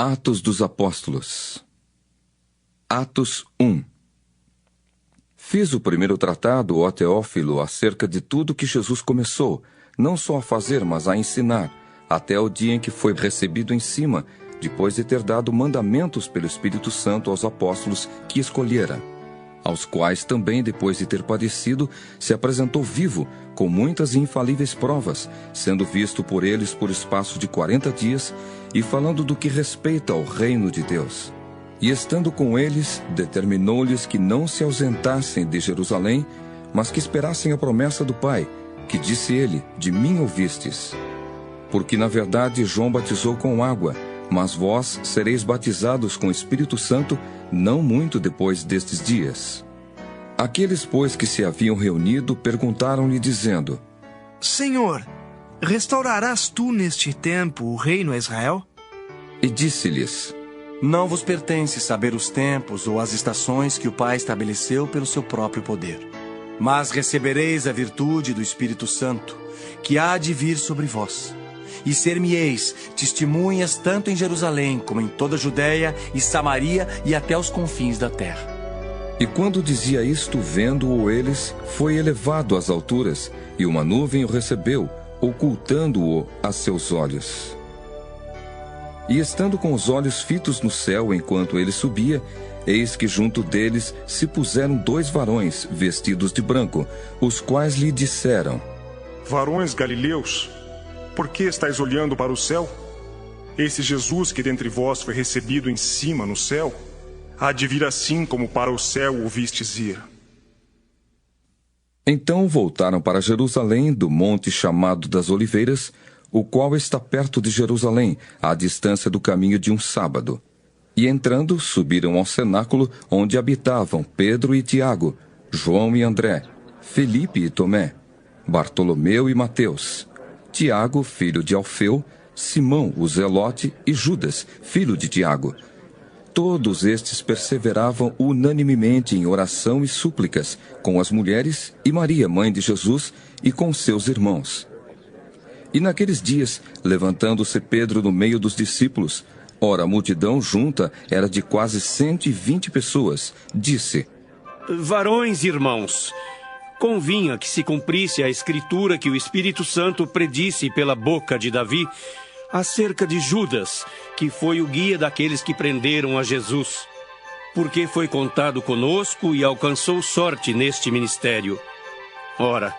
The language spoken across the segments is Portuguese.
Atos dos Apóstolos. Atos 1. Fiz o primeiro tratado, ó Teófilo, acerca de tudo que Jesus começou, não só a fazer, mas a ensinar, até o dia em que foi recebido em cima, depois de ter dado mandamentos pelo Espírito Santo aos apóstolos que escolhera, aos quais também, depois de ter padecido, se apresentou vivo, com muitas e infalíveis provas, sendo visto por eles por espaço de 40 dias, e falando do que respeita ao reino de Deus. E estando com eles, determinou-lhes que não se ausentassem de Jerusalém, mas que esperassem a promessa do Pai, que disse ele, de mim ouvistes. Porque na verdade João batizou com água, mas vós sereis batizados com o Espírito Santo, não muito depois destes dias. Aqueles, pois, que se haviam reunido, perguntaram-lhe, dizendo: Senhor, restaurarás tu neste tempo o reino a Israel? E disse-lhes: Não vos pertence saber os tempos ou as estações que o Pai estabeleceu pelo seu próprio poder. Mas recebereis a virtude do Espírito Santo, que há de vir sobre vós. E ser-me-eis testemunhas tanto em Jerusalém como em toda a Judéia e Samaria e até os confins da terra. E quando dizia isto, vendo-o eles, foi elevado às alturas, e uma nuvem o recebeu, ocultando-o a seus olhos. E estando com os olhos fitos no céu enquanto ele subia, eis que junto deles se puseram 2 varões, vestidos de branco, os quais lhe disseram: Varões galileus, por que estáis olhando para o céu? Esse Jesus que dentre vós foi recebido em cima no céu, há de vir assim como para o céu o vistes ir. Então voltaram para Jerusalém, do monte chamado das Oliveiras, o qual está perto de Jerusalém, à distância do caminho de um sábado. E entrando, subiram ao cenáculo, onde habitavam Pedro e Tiago, João e André, Felipe e Tomé, Bartolomeu e Mateus, Tiago, filho de Alfeu, Simão, o Zelote, e Judas, filho de Tiago. Todos estes perseveravam unanimemente em oração e súplicas, com as mulheres e Maria, mãe de Jesus, e com seus irmãos. E naqueles dias, levantando-se Pedro no meio dos discípulos, ora, a multidão junta era de quase 120 pessoas, disse: Varões e irmãos, convinha que se cumprisse a escritura que o Espírito Santo predisse pela boca de Davi, acerca de Judas, que foi o guia daqueles que prenderam a Jesus, porque foi contado conosco e alcançou sorte neste ministério. Ora,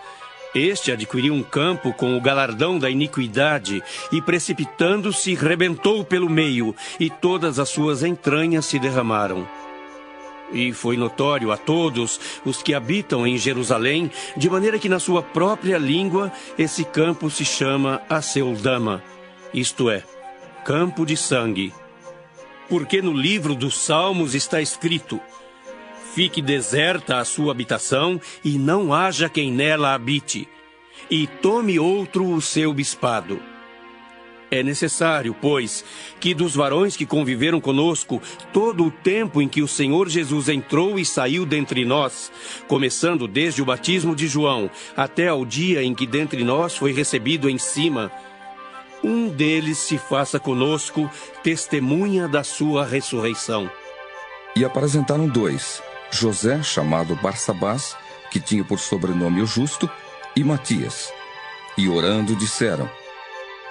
este adquiriu um campo com o galardão da iniquidade, e precipitando-se, rebentou pelo meio, e todas as suas entranhas se derramaram. E foi notório a todos os que habitam em Jerusalém, de maneira que na sua própria língua esse campo se chama Aceldama, isto é, campo de sangue. Porque no livro dos Salmos está escrito: Fique deserta a sua habitação, e não haja quem nela habite, e tome outro o seu bispado. É necessário, pois, que dos varões que conviveram conosco todo o tempo em que o Senhor Jesus entrou e saiu dentre nós, começando desde o batismo de João até ao dia em que dentre nós foi recebido em cima, um deles se faça conosco testemunha da sua ressurreição. E apresentaram 2, José, chamado Barsabás, que tinha por sobrenome o Justo, e Matias. E orando disseram: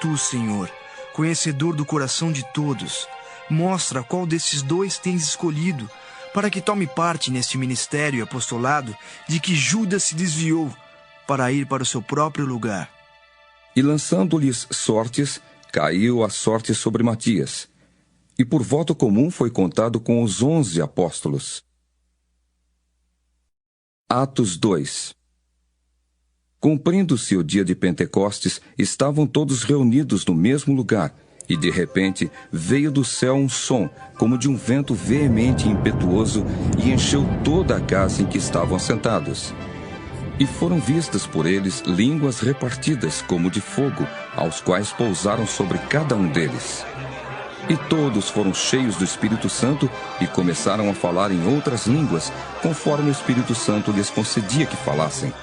Tu, Senhor, conhecedor do coração de todos, mostra qual desses 2 tens escolhido, para que tome parte neste ministério e apostolado de que Judas se desviou, para ir para o seu próprio lugar. E lançando-lhes sortes, caiu a sorte sobre Matias. E por voto comum foi contado com os 11 apóstolos. Atos 2. Cumprindo-se o dia de Pentecostes, estavam todos reunidos no mesmo lugar, e de repente veio do céu um som, como de um vento veemente e impetuoso, e encheu toda a casa em que estavam assentados. E foram vistas por eles línguas repartidas como de fogo, aos quais pousaram sobre cada um deles. E todos foram cheios do Espírito Santo e começaram a falar em outras línguas, conforme o Espírito Santo lhes concedia que falassem.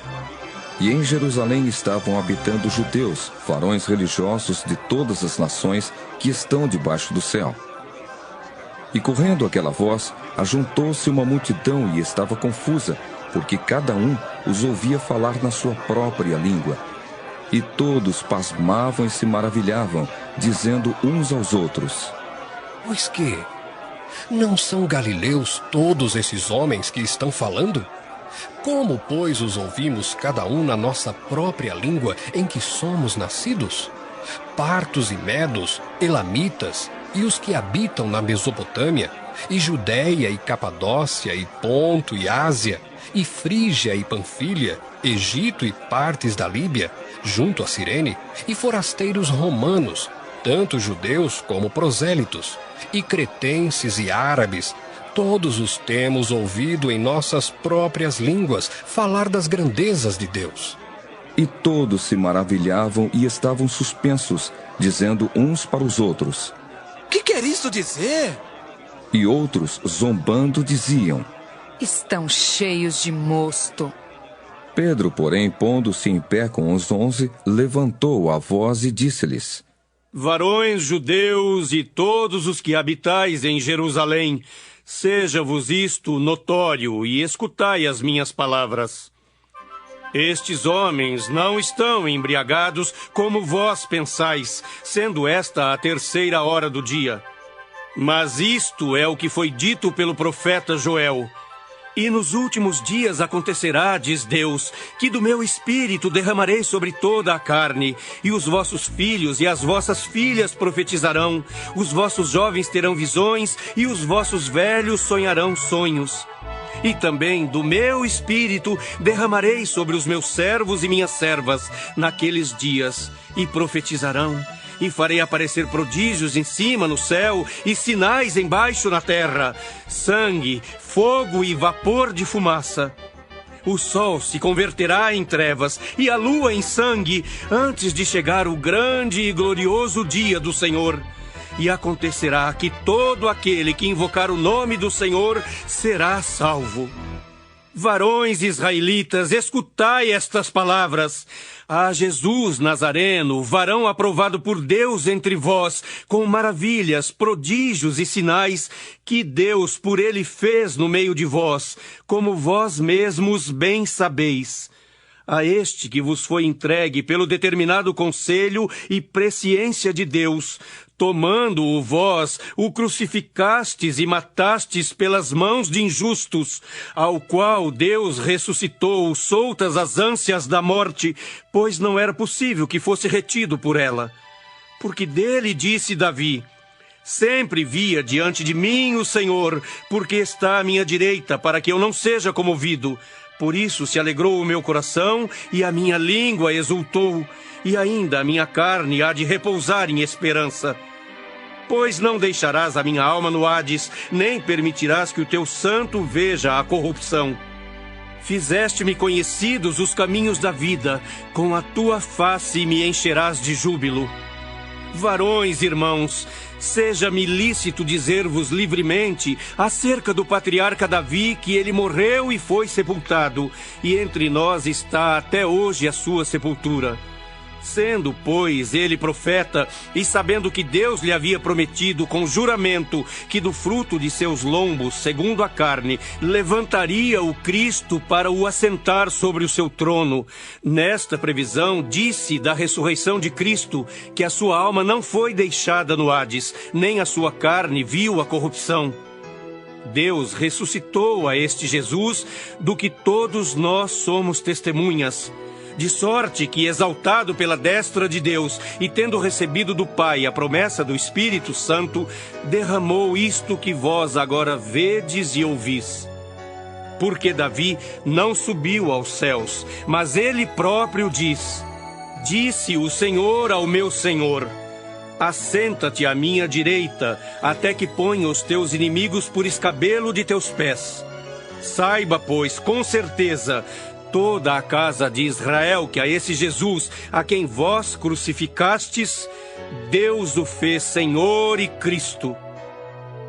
E em Jerusalém estavam habitando judeus, varões religiosos de todas as nações que estão debaixo do céu. E correndo aquela voz, ajuntou-se uma multidão e estava confusa, porque cada um os ouvia falar na sua própria língua. E todos pasmavam e se maravilhavam, dizendo uns aos outros: Pois que? Não são galileus todos esses homens que estão falando? Como, pois, os ouvimos cada um na nossa própria língua em que somos nascidos? Partos e medos, elamitas, e os que habitam na Mesopotâmia, e Judéia e Capadócia, e Ponto e Ásia, e Frígia e Panfilha, Egito e partes da Líbia, junto a Cirene, e forasteiros romanos, tanto judeus como prosélitos, e cretenses e árabes, todos os temos ouvido em nossas próprias línguas falar das grandezas de Deus. E todos se maravilhavam e estavam suspensos, dizendo uns para os outros: Que quer isso dizer? E outros, zombando, diziam: Estão cheios de mosto. Pedro, porém, pondo-se em pé com os 11, levantou a voz e disse-lhes: Varões judeus e todos os que habitais em Jerusalém, seja-vos isto notório e escutai as minhas palavras. Estes homens não estão embriagados como vós pensais, sendo esta a 3ª hora do dia. Mas isto é o que foi dito pelo profeta Joel. E nos últimos dias acontecerá, diz Deus, que do meu espírito derramarei sobre toda a carne, e os vossos filhos e as vossas filhas profetizarão, os vossos jovens terão visões, e os vossos velhos sonharão sonhos. E também do meu espírito derramarei sobre os meus servos e minhas servas naqueles dias, e profetizarão. E farei aparecer prodígios em cima no céu e sinais embaixo na terra, sangue, fogo e vapor de fumaça. O sol se converterá em trevas e a lua em sangue, antes de chegar o grande e glorioso dia do Senhor. E acontecerá que todo aquele que invocar o nome do Senhor será salvo. Varões israelitas, escutai estas palavras. A Jesus Nazareno, varão aprovado por Deus entre vós, com maravilhas, prodígios e sinais que Deus por ele fez no meio de vós, como vós mesmos bem sabeis. A este que vos foi entregue pelo determinado conselho e presciência de Deus, tomando-o vós, o crucificastes e matastes pelas mãos de injustos, ao qual Deus ressuscitou soltas as ânsias da morte, pois não era possível que fosse retido por ela. Porque dele disse Davi: Sempre via diante de mim o Senhor, porque está à minha direita, para que eu não seja comovido. Por isso se alegrou o meu coração e a minha língua exultou, e ainda a minha carne há de repousar em esperança. Pois não deixarás a minha alma no Hades, nem permitirás que o teu santo veja a corrupção. Fizeste-me conhecidos os caminhos da vida, com a tua face me encherás de júbilo. Varões, irmãos, seja-me lícito dizer-vos livremente acerca do patriarca Davi, que ele morreu e foi sepultado, e entre nós está até hoje a sua sepultura. Sendo, pois, ele profeta, e sabendo que Deus lhe havia prometido com juramento que do fruto de seus lombos, segundo a carne, levantaria o Cristo para o assentar sobre o seu trono, nesta previsão disse da ressurreição de Cristo, que a sua alma não foi deixada no Hades, nem a sua carne viu a corrupção. Deus ressuscitou a este Jesus, do que todos nós somos testemunhas. De sorte que, exaltado pela destra de Deus e tendo recebido do Pai a promessa do Espírito Santo, derramou isto que vós agora vedes e ouvis. Porque Davi não subiu aos céus, mas ele próprio diz: Disse o Senhor ao meu Senhor: Assenta-te à minha direita, até que ponha os teus inimigos por escabelo de teus pés. Saiba, pois, com certeza, toda a casa de Israel, que a esse Jesus, a quem vós crucificastes, Deus o fez Senhor e Cristo.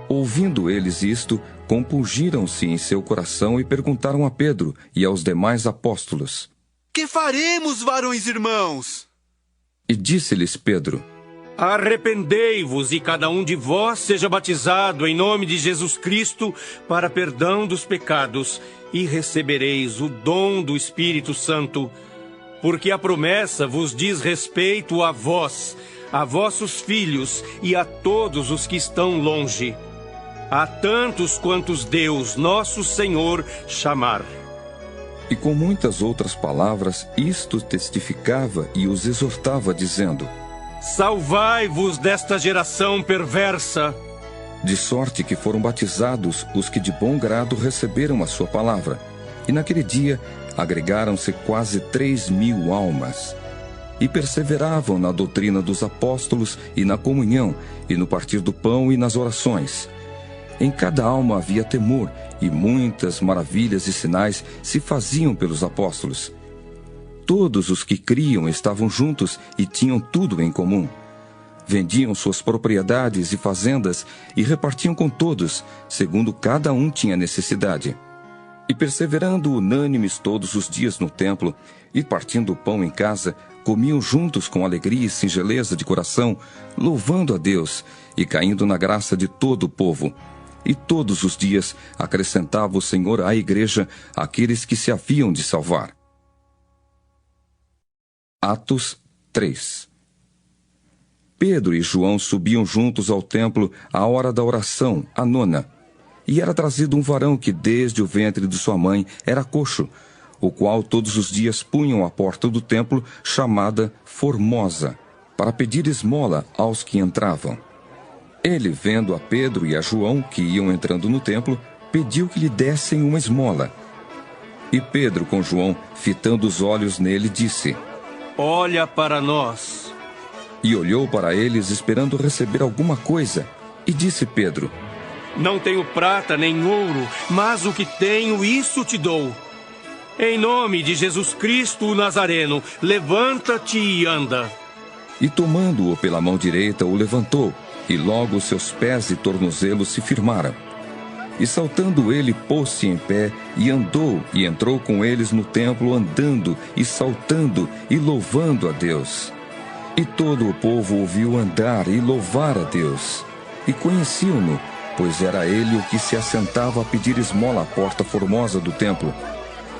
Ouvindo eles isto, compungiram-se em seu coração e perguntaram a Pedro e aos demais apóstolos: Que faremos, varões irmãos? E disse-lhes Pedro: Arrependei-vos e cada um de vós seja batizado em nome de Jesus Cristo para perdão dos pecados, e recebereis o dom do Espírito Santo, porque a promessa vos diz respeito a vós, a vossos filhos e a todos os que estão longe, a tantos quantos Deus, nosso Senhor, chamar. E com muitas outras palavras, isto testificava e os exortava, dizendo: Salvai-vos desta geração perversa. De sorte que foram batizados os que de bom grado receberam a sua palavra. E naquele dia agregaram-se quase 3.000 almas. E perseveravam na doutrina dos apóstolos e na comunhão, e no partir do pão e nas orações. Em cada alma havia temor, e muitas maravilhas e sinais se faziam pelos apóstolos. Todos os que criam estavam juntos e tinham tudo em comum. Vendiam suas propriedades e fazendas e repartiam com todos, segundo cada um tinha necessidade. E perseverando unânimes todos os dias no templo, e partindo o pão em casa, comiam juntos com alegria e singeleza de coração, louvando a Deus e caindo na graça de todo o povo. E todos os dias acrescentava o Senhor à igreja aqueles que se haviam de salvar. Atos 3. Pedro e João subiam juntos ao templo à hora da oração, a nona. E era trazido um varão que desde o ventre de sua mãe era coxo, o qual todos os dias punham à porta do templo, chamada Formosa, para pedir esmola aos que entravam. Ele, vendo a Pedro e a João, que iam entrando no templo, pediu que lhe dessem uma esmola. E Pedro, com João, fitando os olhos nele, disse: Olha para nós. E olhou para eles, esperando receber alguma coisa. E disse Pedro: Não tenho prata nem ouro, mas o que tenho, isso te dou. Em nome de Jesus Cristo o Nazareno, levanta-te e anda. E tomando-o pela mão direita, o levantou, e logo seus pés e tornozelos se firmaram. E saltando ele, pôs-se em pé, e andou, e entrou com eles no templo, andando, e saltando, e louvando a Deus. E todo o povo ouviu andar e louvar a Deus. E conheciam-no, pois era ele o que se assentava a pedir esmola à porta formosa do templo.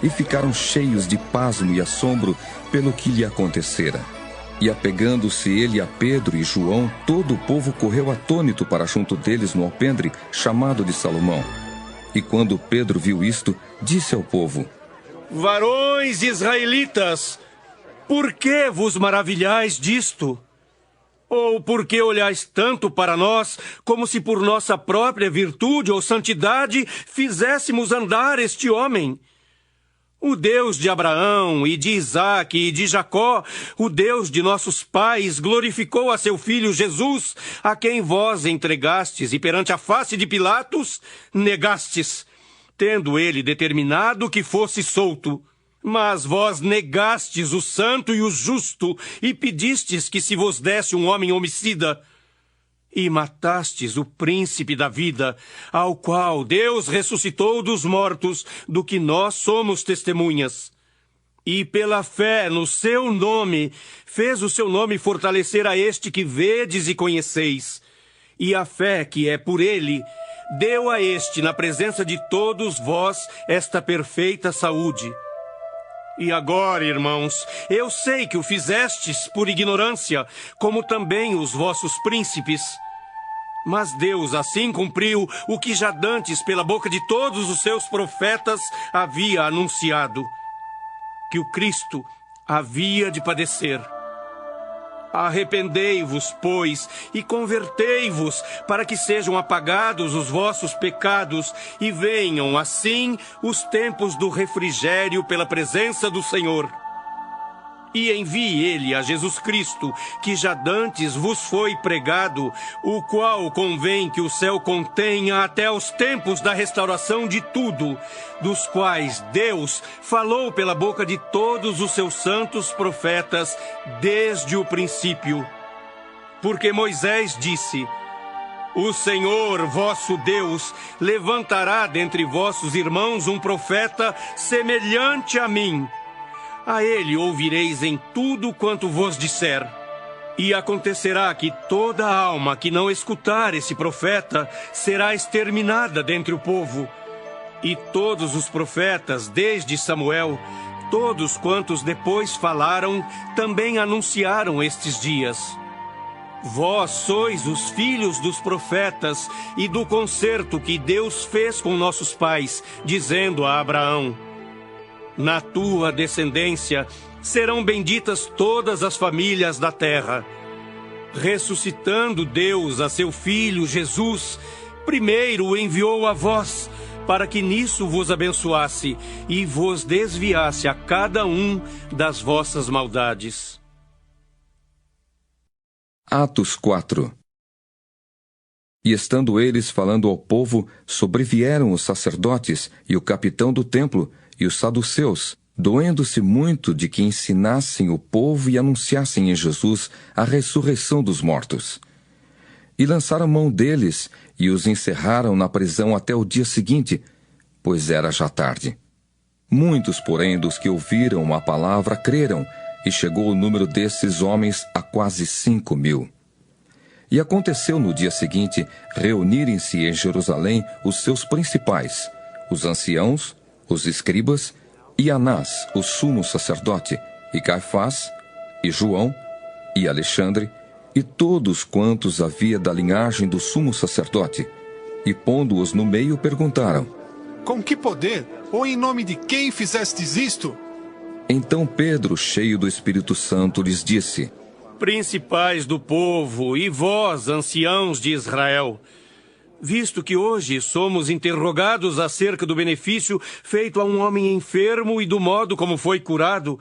E ficaram cheios de pasmo e assombro pelo que lhe acontecera. E apegando-se ele a Pedro e João, todo o povo correu atônito para junto deles no alpendre, chamado de Salomão. E quando Pedro viu isto, disse ao povo: Varões israelitas, por que vos maravilhais disto? Ou por que olhais tanto para nós, como se por nossa própria virtude ou santidade fizéssemos andar este homem? O Deus de Abraão e de Isaque e de Jacó, o Deus de nossos pais, glorificou a seu filho Jesus, a quem vós entregastes e perante a face de Pilatos negastes, tendo ele determinado que fosse solto. Mas vós negastes o santo e o justo e pedistes que se vos desse um homem homicida. E matastes o príncipe da vida, ao qual Deus ressuscitou dos mortos, do que nós somos testemunhas. E pela fé no seu nome, fez o seu nome fortalecer a este que vedes e conheceis. E a fé que é por ele, deu a este, na presença de todos vós, esta perfeita saúde. E agora, irmãos, eu sei que o fizestes por ignorância, como também os vossos príncipes. Mas Deus assim cumpriu o que já dantes pela boca de todos os seus profetas havia anunciado, que o Cristo havia de padecer. Arrependei-vos, pois, e convertei-vos, para que sejam apagados os vossos pecados e venham, assim, os tempos do refrigério pela presença do Senhor. E envie ele a Jesus Cristo, que já dantes vos foi pregado, o qual convém que o céu contenha até os tempos da restauração de tudo, dos quais Deus falou pela boca de todos os seus santos profetas desde o princípio. Porque Moisés disse: O Senhor, vosso Deus, levantará dentre vossos irmãos um profeta semelhante a mim. A ele ouvireis em tudo quanto vos disser. E acontecerá que toda alma que não escutar esse profeta será exterminada dentre o povo. E todos os profetas, desde Samuel, todos quantos depois falaram, também anunciaram estes dias. Vós sois os filhos dos profetas e do concerto que Deus fez com nossos pais, dizendo a Abraão: na tua descendência serão benditas todas as famílias da terra. Ressuscitando Deus a seu Filho Jesus, primeiro o enviou a vós, para que nisso vos abençoasse e vos desviasse a cada um das vossas maldades. Atos 4. E estando eles falando ao povo, sobrevieram os sacerdotes e o capitão do templo e os saduceus, doendo-se muito de que ensinassem o povo e anunciassem em Jesus a ressurreição dos mortos. E lançaram mão deles e os encerraram na prisão até o dia seguinte, pois era já tarde. Muitos, porém, dos que ouviram a palavra creram, e chegou o número desses homens a quase 5.000. E aconteceu no dia seguinte reunirem-se em Jerusalém os seus principais, os anciãos, os escribas, e Anás, o sumo sacerdote, e Caifás, e João, e Alexandre, e todos quantos havia da linhagem do sumo sacerdote. E pondo-os no meio, perguntaram: com que poder, ou em nome de quem fizestes isto? Então Pedro, cheio do Espírito Santo, lhes disse: principais do povo e vós, anciãos de Israel, visto que hoje somos interrogados acerca do benefício feito a um homem enfermo e do modo como foi curado,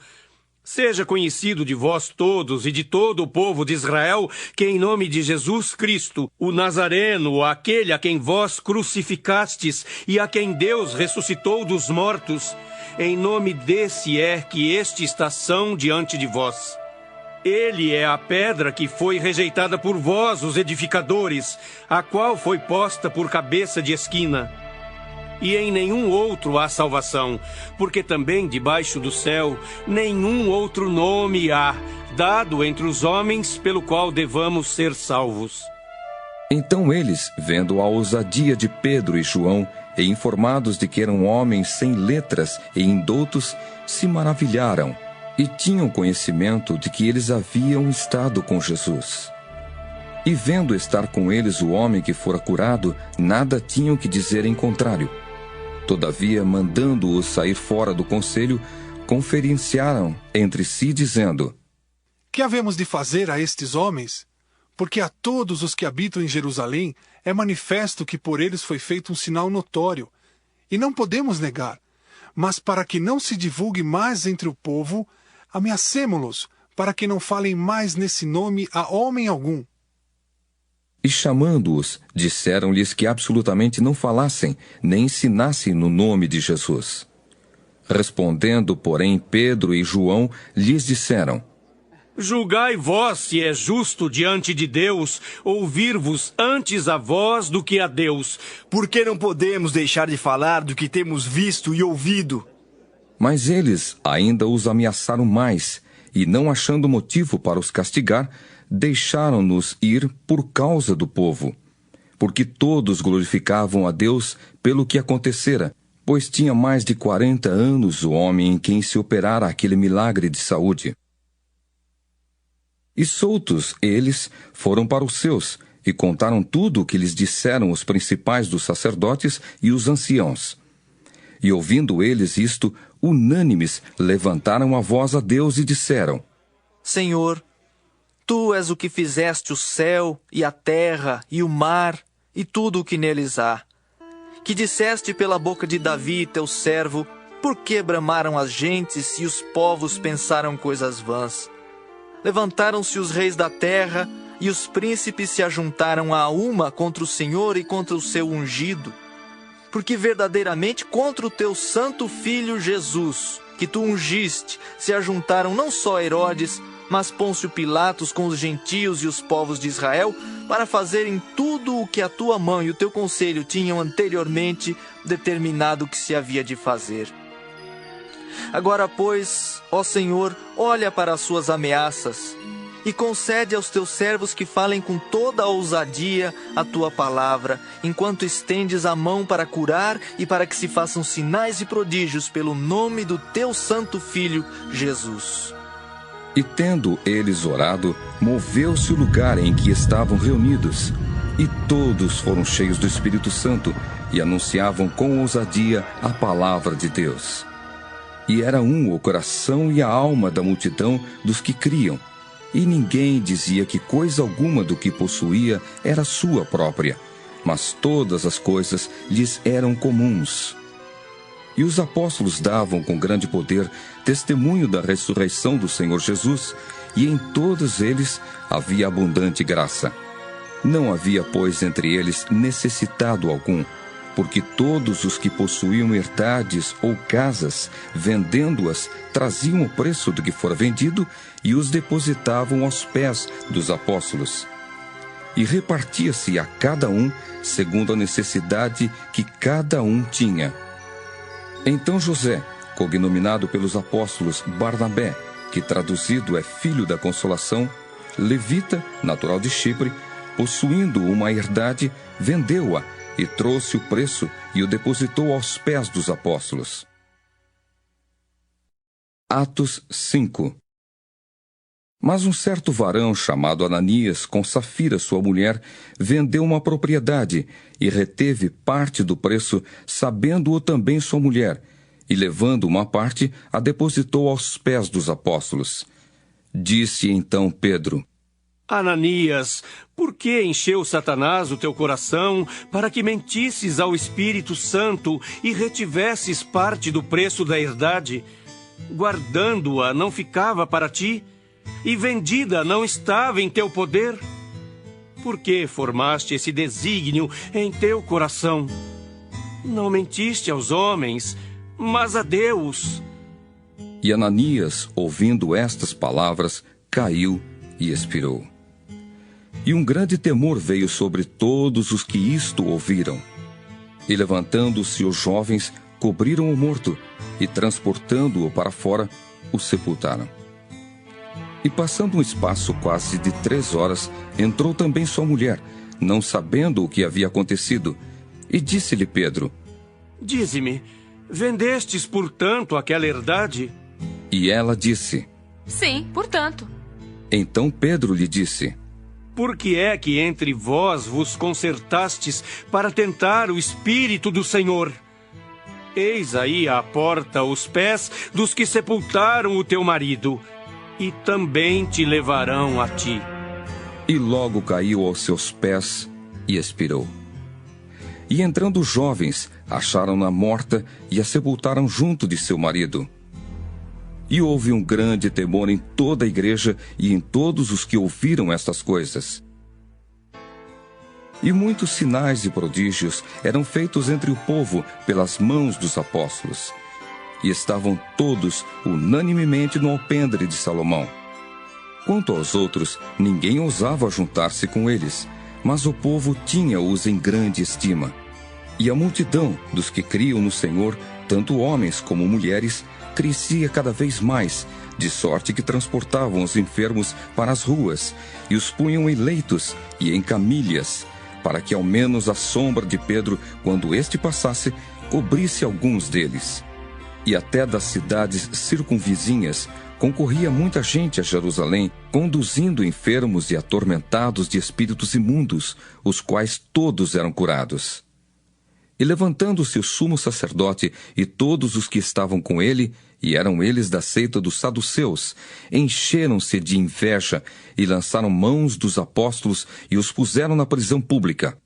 seja conhecido de vós todos e de todo o povo de Israel que em nome de Jesus Cristo, o Nazareno, aquele a quem vós crucificastes e a quem Deus ressuscitou dos mortos, em nome desse é que este está são diante de vós. Ele é a pedra que foi rejeitada por vós, os edificadores, a qual foi posta por cabeça de esquina. E em nenhum outro há salvação, porque também debaixo do céu nenhum outro nome há, dado entre os homens, pelo qual devamos ser salvos. Então eles, vendo a ousadia de Pedro e João, e informados de que eram homens sem letras e indoutos, se maravilharam, e tinham conhecimento de que eles haviam estado com Jesus. E vendo estar com eles o homem que fora curado, nada tinham que dizer em contrário. Todavia, mandando-os sair fora do conselho, conferenciaram entre si, dizendo: que havemos de fazer a estes homens? Porque a todos os que habitam em Jerusalém é manifesto que por eles foi feito um sinal notório, e não podemos negar. Mas para que não se divulgue mais entre o povo, ameacemo-los, para que não falem mais nesse nome a homem algum. E chamando-os, disseram-lhes que absolutamente não falassem, nem ensinassem no nome de Jesus. Respondendo, porém, Pedro e João lhes disseram: julgai vós se é justo diante de Deus ouvir-vos antes a vós do que a Deus. Porque não podemos deixar de falar do que temos visto e ouvido. Mas eles ainda os ameaçaram mais, e não achando motivo para os castigar, deixaram-nos ir por causa do povo. Porque todos glorificavam a Deus pelo que acontecera, pois tinha mais de 40 anos o homem em quem se operara aquele milagre de saúde. E soltos eles, foram para os seus, e contaram tudo o que lhes disseram os principais dos sacerdotes e os anciãos. E ouvindo eles isto, unânimes levantaram a voz a Deus e disseram: Senhor, Tu és o que fizeste o céu e a terra e o mar e tudo o que neles há. Que disseste pela boca de Davi, teu servo, por que bramaram as gentes e os povos pensaram coisas vãs? Levantaram-se os reis da terra e os príncipes se ajuntaram a uma contra o Senhor e contra o seu ungido. Porque verdadeiramente contra o teu santo filho Jesus, que tu ungiste, se ajuntaram não só Herodes, mas Pôncio Pilatos com os gentios e os povos de Israel, para fazerem tudo o que a tua mão e o teu conselho tinham anteriormente determinado que se havia de fazer. Agora, pois, ó Senhor, olha para as suas ameaças e concede aos teus servos que falem com toda a ousadia a tua palavra, enquanto estendes a mão para curar e para que se façam sinais e prodígios pelo nome do teu santo Filho, Jesus. E tendo eles orado, moveu-se o lugar em que estavam reunidos, e todos foram cheios do Espírito Santo e anunciavam com ousadia a palavra de Deus. E era um o coração e a alma da multidão dos que criam, e ninguém dizia que coisa alguma do que possuía era sua própria, mas todas as coisas lhes eram comuns. E os apóstolos davam com grande poder testemunho da ressurreição do Senhor Jesus, e em todos eles havia abundante graça. Não havia, pois, entre eles necessitado algum, porque todos os que possuíam herdades ou casas, vendendo-as, traziam o preço do que fora vendido e os depositavam aos pés dos apóstolos. E repartia-se a cada um segundo a necessidade que cada um tinha. Então José, cognominado pelos apóstolos Barnabé, que traduzido é Filho da Consolação, levita, natural de Chipre, possuindo uma herdade, vendeu-a e trouxe o preço e o depositou aos pés dos apóstolos. Atos 5. Mas um certo varão chamado Ananias, com Safira sua mulher, vendeu uma propriedade e reteve parte do preço, sabendo-o também sua mulher, e levando uma parte, a depositou aos pés dos apóstolos. Disse então Pedro: Ananias, por que encheu Satanás o teu coração para que mentisses ao Espírito Santo e retivesses parte do preço da herdade? Guardando-a não ficava para ti, e vendida não estava em teu poder? Por que formaste esse desígnio em teu coração? Não mentiste aos homens, mas a Deus. E Ananias, ouvindo estas palavras, caiu e expirou. E um grande temor veio sobre todos os que isto ouviram. E levantando-se os jovens, cobriram o morto, e transportando-o para fora, o sepultaram. E passando um espaço quase de 3 horas, entrou também sua mulher, não sabendo o que havia acontecido. E disse-lhe Pedro: Dize-me, vendestes, portanto, aquela herdade? E ela disse: Sim, portanto. Então Pedro lhe disse: Por que é que entre vós vos concertastes para tentar o Espírito do Senhor? Eis aí à porta os pés dos que sepultaram o teu marido, e também te levarão a ti. E logo caiu aos seus pés e expirou. E entrando os jovens, acharam-na morta e a sepultaram junto de seu marido. E houve um grande temor em toda a igreja e em todos os que ouviram estas coisas. E muitos sinais e prodígios eram feitos entre o povo pelas mãos dos apóstolos. E estavam todos unanimemente no alpendre de Salomão. Quanto aos outros, ninguém ousava juntar-se com eles, mas o povo tinha-os em grande estima. E a multidão dos que criam no Senhor, tanto homens como mulheres, crescia cada vez mais, de sorte que transportavam os enfermos para as ruas e os punham em leitos e em camilhas, para que ao menos a sombra de Pedro, quando este passasse, cobrisse alguns deles. E até das cidades circunvizinhas concorria muita gente a Jerusalém, conduzindo enfermos e atormentados de espíritos imundos, os quais todos eram curados. E levantando-se o sumo sacerdote e todos os que estavam com ele, e eram eles da seita dos saduceus, encheram-se de inveja e lançaram mãos dos apóstolos e os puseram na prisão pública.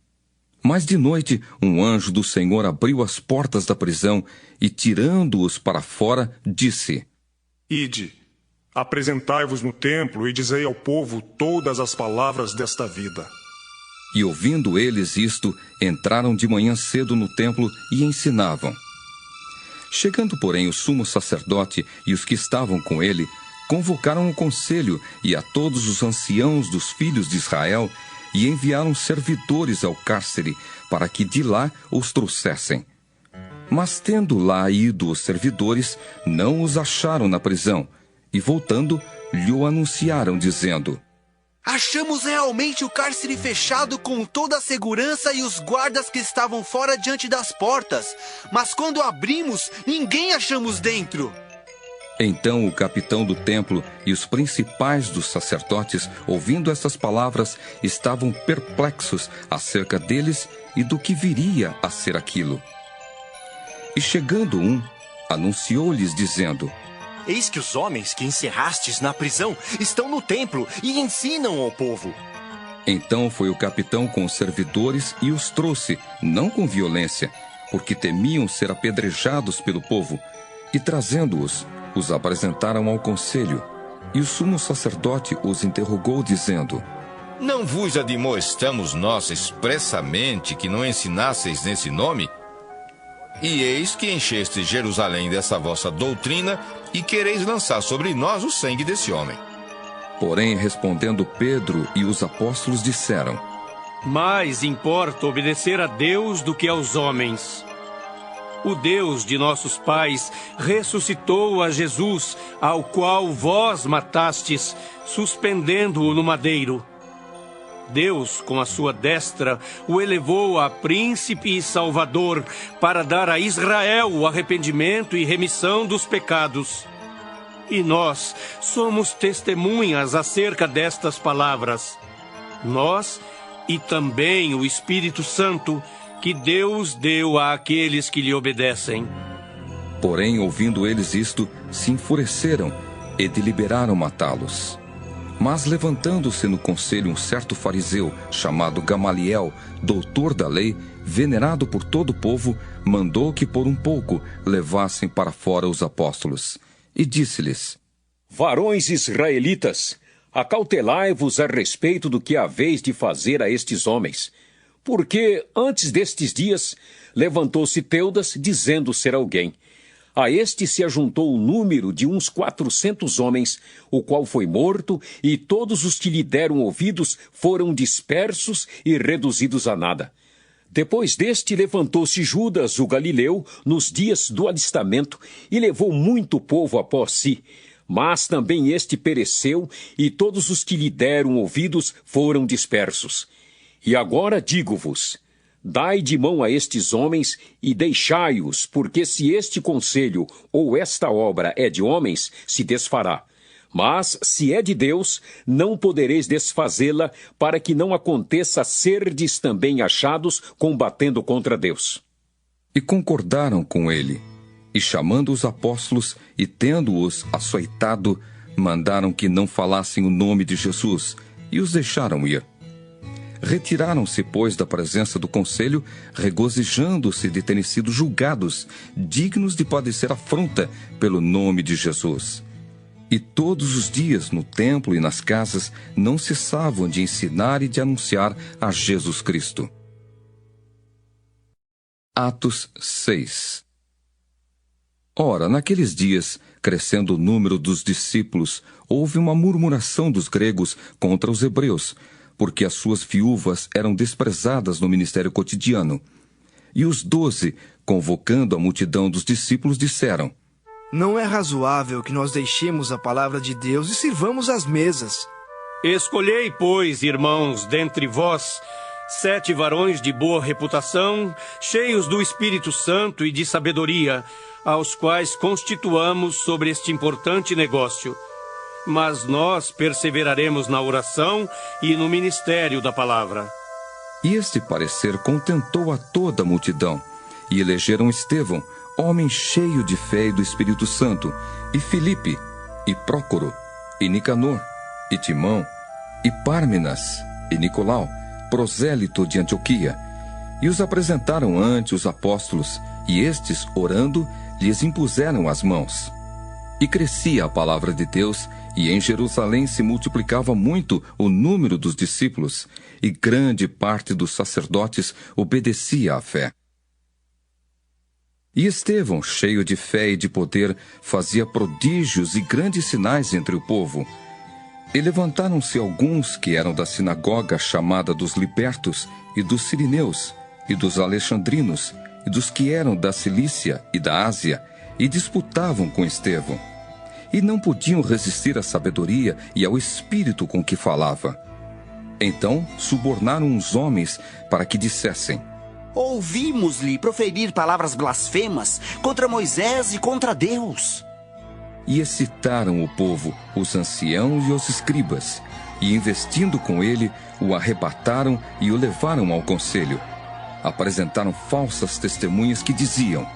Mas de noite um anjo do Senhor abriu as portas da prisão e, tirando-os para fora, disse: Ide, apresentai-vos no templo e dizei ao povo todas as palavras desta vida. E ouvindo eles isto, entraram de manhã cedo no templo e ensinavam. Chegando, porém, o sumo sacerdote e os que estavam com ele, convocaram o conselho e a todos os anciãos dos filhos de Israel, e enviaram servidores ao cárcere, para que de lá os trouxessem. Mas tendo lá ido os servidores, não os acharam na prisão, e voltando, lhe o anunciaram, dizendo: Achamos realmente o cárcere fechado com toda a segurança e os guardas que estavam fora diante das portas. Mas quando abrimos, ninguém achamos dentro. Então o capitão do templo e os principais dos sacerdotes, ouvindo essas palavras, estavam perplexos acerca deles e do que viria a ser aquilo. E chegando um, anunciou-lhes dizendo: Eis que os homens que encerrastes na prisão estão no templo e ensinam ao povo. Então foi o capitão com os servidores e os trouxe, não com violência, porque temiam ser apedrejados pelo povo, e trazendo-os, os apresentaram ao conselho. E o sumo sacerdote os interrogou, dizendo: Não vos admoestamos nós expressamente que não ensinasseis nesse nome? E eis que enchestes Jerusalém dessa vossa doutrina e quereis lançar sobre nós o sangue desse homem. Porém, respondendo Pedro e os apóstolos disseram: Mais importa obedecer a Deus do que aos homens. O Deus de nossos pais ressuscitou a Jesus, ao qual vós matastes, suspendendo-o no madeiro. Deus, com a sua destra, o elevou a príncipe e salvador, para dar a Israel o arrependimento e remissão dos pecados. E nós somos testemunhas acerca destas palavras. Nós e também o Espírito Santo, que Deus deu àqueles que lhe obedecem. Porém, ouvindo eles isto, se enfureceram e deliberaram matá-los. Mas levantando-se no conselho um certo fariseu, chamado Gamaliel, doutor da lei, venerado por todo o povo, mandou que por um pouco levassem para fora os apóstolos. E disse-lhes: Varões israelitas, acautelai-vos a respeito do que haveis de fazer a estes homens. Porque, antes destes dias, levantou-se Teudas, dizendo ser alguém. A este se ajuntou o número de uns 400 homens, o qual foi morto, e todos os que lhe deram ouvidos foram dispersos e reduzidos a nada. Depois deste, levantou-se Judas, o Galileu, nos dias do alistamento, e levou muito povo após si. Mas também este pereceu, e todos os que lhe deram ouvidos foram dispersos. E agora digo-vos: dai de mão a estes homens e deixai-os, porque se este conselho ou esta obra é de homens, se desfará. Mas, se é de Deus, não podereis desfazê-la, para que não aconteça serdes também achados combatendo contra Deus. E concordaram com ele, e chamando os apóstolos e tendo-os açoitado, mandaram que não falassem o nome de Jesus, e os deixaram ir. Retiraram-se, pois, da presença do conselho, regozijando-se de terem sido julgados, dignos de padecer afronta pelo nome de Jesus. E todos os dias, no templo e nas casas, não cessavam de ensinar e de anunciar a Jesus Cristo. Atos 6. Ora, naqueles dias, crescendo o número dos discípulos, houve uma murmuração dos gregos contra os hebreus, porque as suas viúvas eram desprezadas no ministério cotidiano. E os 12, convocando a multidão dos discípulos, disseram: Não é razoável que nós deixemos a palavra de Deus e sirvamos às mesas. Escolhei, pois, irmãos, dentre vós, 7 varões de boa reputação, cheios do Espírito Santo e de sabedoria, aos quais constituamos sobre este importante negócio. Mas nós perseveraremos na oração e no ministério da palavra. E este parecer contentou a toda a multidão, e elegeram Estevão, homem cheio de fé e do Espírito Santo, e Filipe, e Prócoro, e Nicanor, e Timão, e Pármenas, e Nicolau, prosélito de Antioquia, e os apresentaram ante os apóstolos, e estes, orando, lhes impuseram as mãos. E crescia a palavra de Deus, e em Jerusalém se multiplicava muito o número dos discípulos, e grande parte dos sacerdotes obedecia à fé. E Estevão, cheio de fé e de poder, fazia prodígios e grandes sinais entre o povo. E levantaram-se alguns que eram da sinagoga chamada dos Libertos, e dos Sirineus, e dos Alexandrinos, e dos que eram da Cilícia e da Ásia, e disputavam com Estevão. E não podiam resistir à sabedoria e ao espírito com que falava. Então subornaram uns homens para que dissessem: Ouvimos-lhe proferir palavras blasfemas contra Moisés e contra Deus. E excitaram o povo, os anciãos e os escribas, e investindo com ele, o arrebataram e o levaram ao conselho. Apresentaram falsas testemunhas que diziam: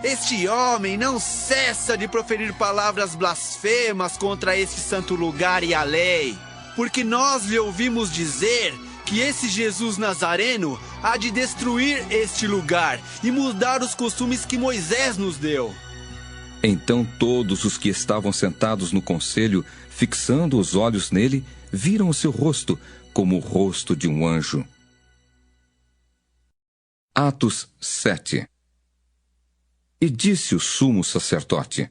Este homem não cessa de proferir palavras blasfemas contra este santo lugar e a lei, porque nós lhe ouvimos dizer que esse Jesus Nazareno há de destruir este lugar e mudar os costumes que Moisés nos deu. Então todos os que estavam sentados no conselho, fixando os olhos nele, viram o seu rosto como o rosto de um anjo. Atos 7. E disse o sumo sacerdote: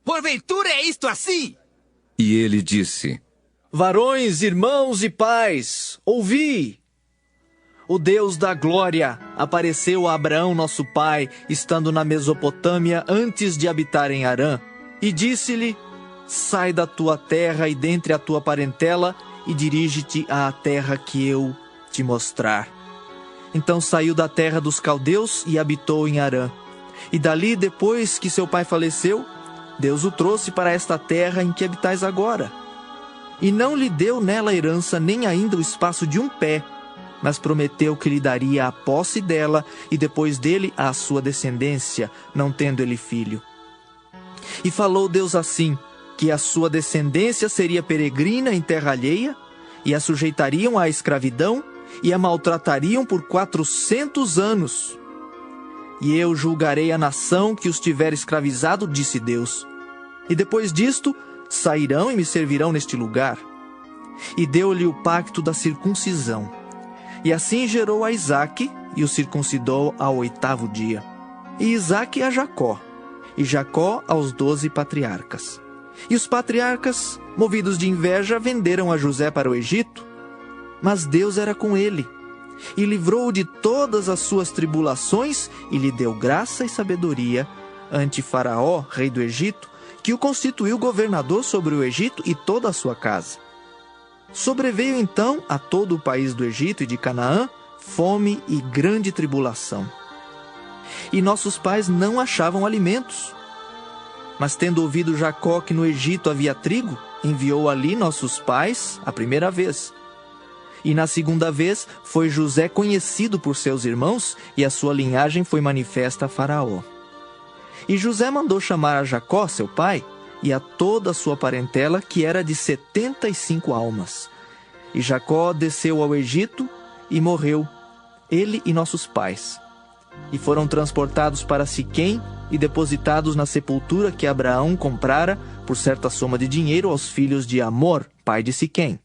Porventura é isto assim? E ele disse: Varões, irmãos e pais, ouvi! O Deus da glória apareceu a Abraão, nosso pai, estando na Mesopotâmia antes de habitar em Harã, e disse-lhe: Sai da tua terra e dentre a tua parentela e dirige-te à terra que eu te mostrar. Então saiu da terra dos caldeus e habitou em Harã. E dali, depois que seu pai faleceu, Deus o trouxe para esta terra em que habitais agora. E não lhe deu nela herança nem ainda o espaço de um pé, mas prometeu que lhe daria a posse dela e depois dele a sua descendência, não tendo ele filho. E falou Deus assim, que a sua descendência seria peregrina em terra alheia, e a sujeitariam à escravidão, e a maltratariam por 400 anos. E eu julgarei a nação que os tiver escravizado, disse Deus. E depois disto, sairão e me servirão neste lugar. E deu-lhe o pacto da circuncisão. E assim gerou a Isaque, e o circuncidou ao 8º dia. E Isaque a Jacó, e Jacó aos 12 patriarcas. E os patriarcas, movidos de inveja, venderam a José para o Egito. Mas Deus era com ele, e livrou-o de todas as suas tribulações, e lhe deu graça e sabedoria ante Faraó, rei do Egito, que o constituiu governador sobre o Egito e toda a sua casa. Sobreveio então a todo o país do Egito e de Canaã fome e grande tribulação. E nossos pais não achavam alimentos. Mas tendo ouvido Jacó que no Egito havia trigo, enviou ali nossos pais a primeira vez. E na segunda vez foi José conhecido por seus irmãos, e a sua linhagem foi manifesta a Faraó. E José mandou chamar a Jacó, seu pai, e a toda a sua parentela, que era de 75 almas. E Jacó desceu ao Egito e morreu, ele e nossos pais. E foram transportados para Siquém e depositados na sepultura que Abraão comprara por certa soma de dinheiro aos filhos de Amor, pai de Siquém.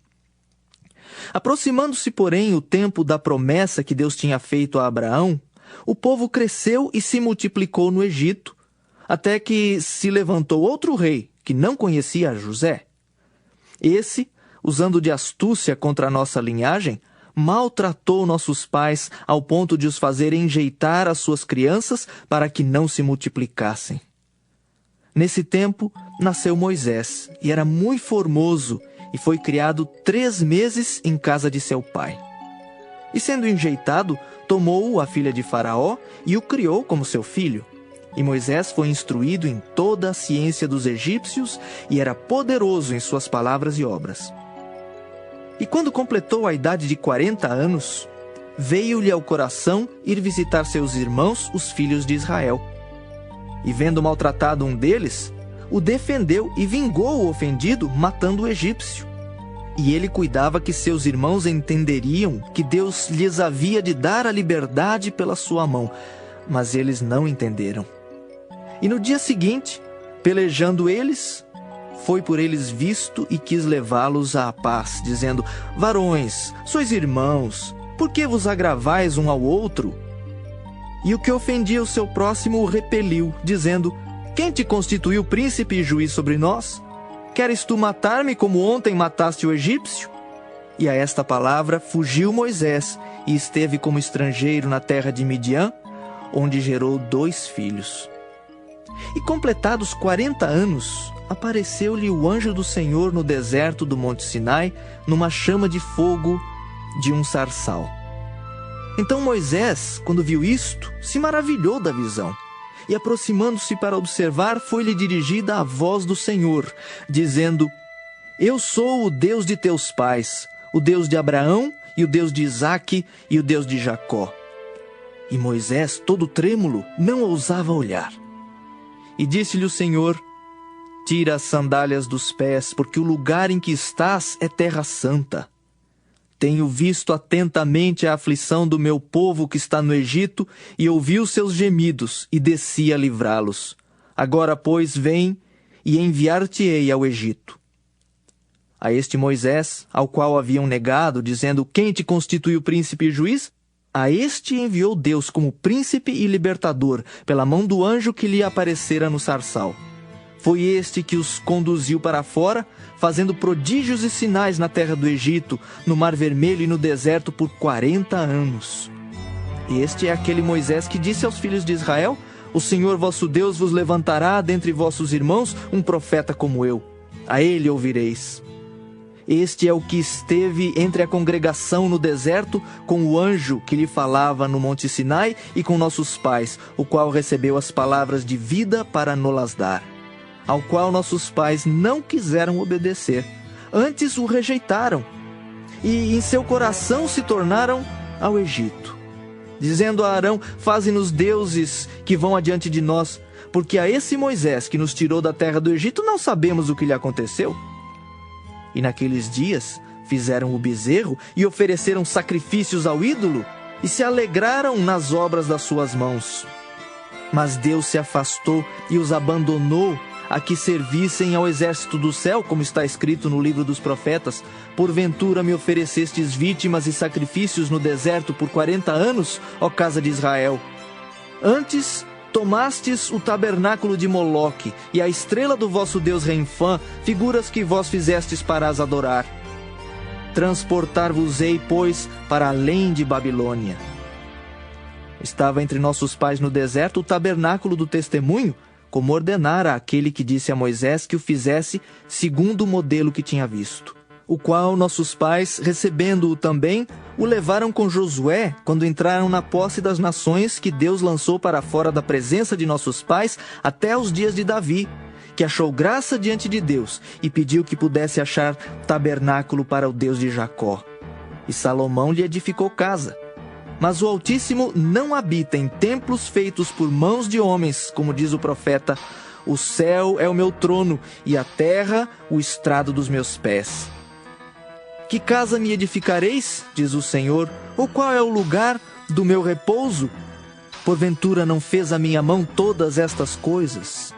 Aproximando-se, porém, o tempo da promessa que Deus tinha feito a Abraão, o povo cresceu e se multiplicou no Egito, até que se levantou outro rei, que não conhecia José. Esse, usando de astúcia contra a nossa linhagem, maltratou nossos pais ao ponto de os fazer enjeitar as suas crianças para que não se multiplicassem. Nesse tempo, nasceu Moisés, e era muito formoso, e foi criado 3 meses em casa de seu pai. E sendo enjeitado, tomou-o a filha de Faraó e o criou como seu filho. E Moisés foi instruído em toda a ciência dos egípcios e era poderoso em suas palavras e obras. E quando completou a idade de 40 anos, veio-lhe ao coração ir visitar seus irmãos, os filhos de Israel. E vendo maltratado um deles, o defendeu e vingou o ofendido, matando o egípcio. E ele cuidava que seus irmãos entenderiam que Deus lhes havia de dar a liberdade pela sua mão, mas eles não entenderam. E no dia seguinte, pelejando eles, foi por eles visto e quis levá-los à paz, dizendo: Varões, sois irmãos, por que vos agravais um ao outro? E o que ofendia o seu próximo o repeliu, dizendo: Quem te constituiu príncipe e juiz sobre nós? Queres tu matar-me como ontem mataste o egípcio? E a esta palavra fugiu Moisés e esteve como estrangeiro na terra de Midian, onde gerou 2 filhos. E completados 40 anos, apareceu-lhe o anjo do Senhor no deserto do Monte Sinai, numa chama de fogo, de um sarçal. Então Moisés, quando viu isto, se maravilhou da visão. E aproximando-se para observar, foi-lhe dirigida a voz do Senhor, dizendo: Eu sou o Deus de teus pais, o Deus de Abraão e o Deus de Isaque e o Deus de Jacó. E Moisés, todo trêmulo, não ousava olhar. E disse-lhe o Senhor: Tira as sandálias dos pés, porque o lugar em que estás é terra santa. Tenho visto atentamente a aflição do meu povo que está no Egito, e ouvi os seus gemidos, e desci a livrá-los. Agora, pois, vem, e enviar-te-ei ao Egito. A este Moisés, ao qual haviam negado, dizendo: Quem te constituiu príncipe e juiz? A este enviou Deus como príncipe e libertador, pela mão do anjo que lhe aparecera no sarçal. Foi este que os conduziu para fora, fazendo prodígios e sinais na terra do Egito, no Mar Vermelho e no deserto por 40 anos. Este é aquele Moisés que disse aos filhos de Israel: O Senhor vosso Deus vos levantará dentre vossos irmãos um profeta como eu. A ele ouvireis. Este é o que esteve entre a congregação no deserto, com o anjo que lhe falava no monte Sinai, e com nossos pais, o qual recebeu as palavras de vida para nos dar, ao qual nossos pais não quiseram obedecer, antes o rejeitaram, e em seu coração se tornaram ao Egito, dizendo a Arão: Faze-nos deuses que vão adiante de nós, porque a esse Moisés que nos tirou da terra do Egito não sabemos o que lhe aconteceu. E naqueles dias fizeram o bezerro e ofereceram sacrifícios ao ídolo, e se alegraram nas obras das suas mãos. Mas Deus se afastou e os abandonou a que servissem ao exército do céu, como está escrito no livro dos profetas: Porventura me oferecestes vítimas e sacrifícios no deserto por 40 anos, ó casa de Israel. Antes tomastes o tabernáculo de Moloque e a estrela do vosso deus Renfã, figuras que vós fizestes para as adorar. Transportar-vos-ei, pois, para além de Babilônia. Estava entre nossos pais no deserto o tabernáculo do testemunho, como ordenara aquele que disse a Moisés que o fizesse segundo o modelo que tinha visto. O qual nossos pais, recebendo-o também, o levaram com Josué, quando entraram na posse das nações que Deus lançou para fora da presença de nossos pais, até os dias de Davi, que achou graça diante de Deus, e pediu que pudesse achar tabernáculo para o Deus de Jacó. E Salomão lhe edificou casa. Mas o Altíssimo não habita em templos feitos por mãos de homens, como diz o profeta: O céu é o meu trono, e a terra o estrado dos meus pés. Que casa me edificareis, diz o Senhor, ou qual é o lugar do meu repouso? Porventura não fez a minha mão todas estas coisas?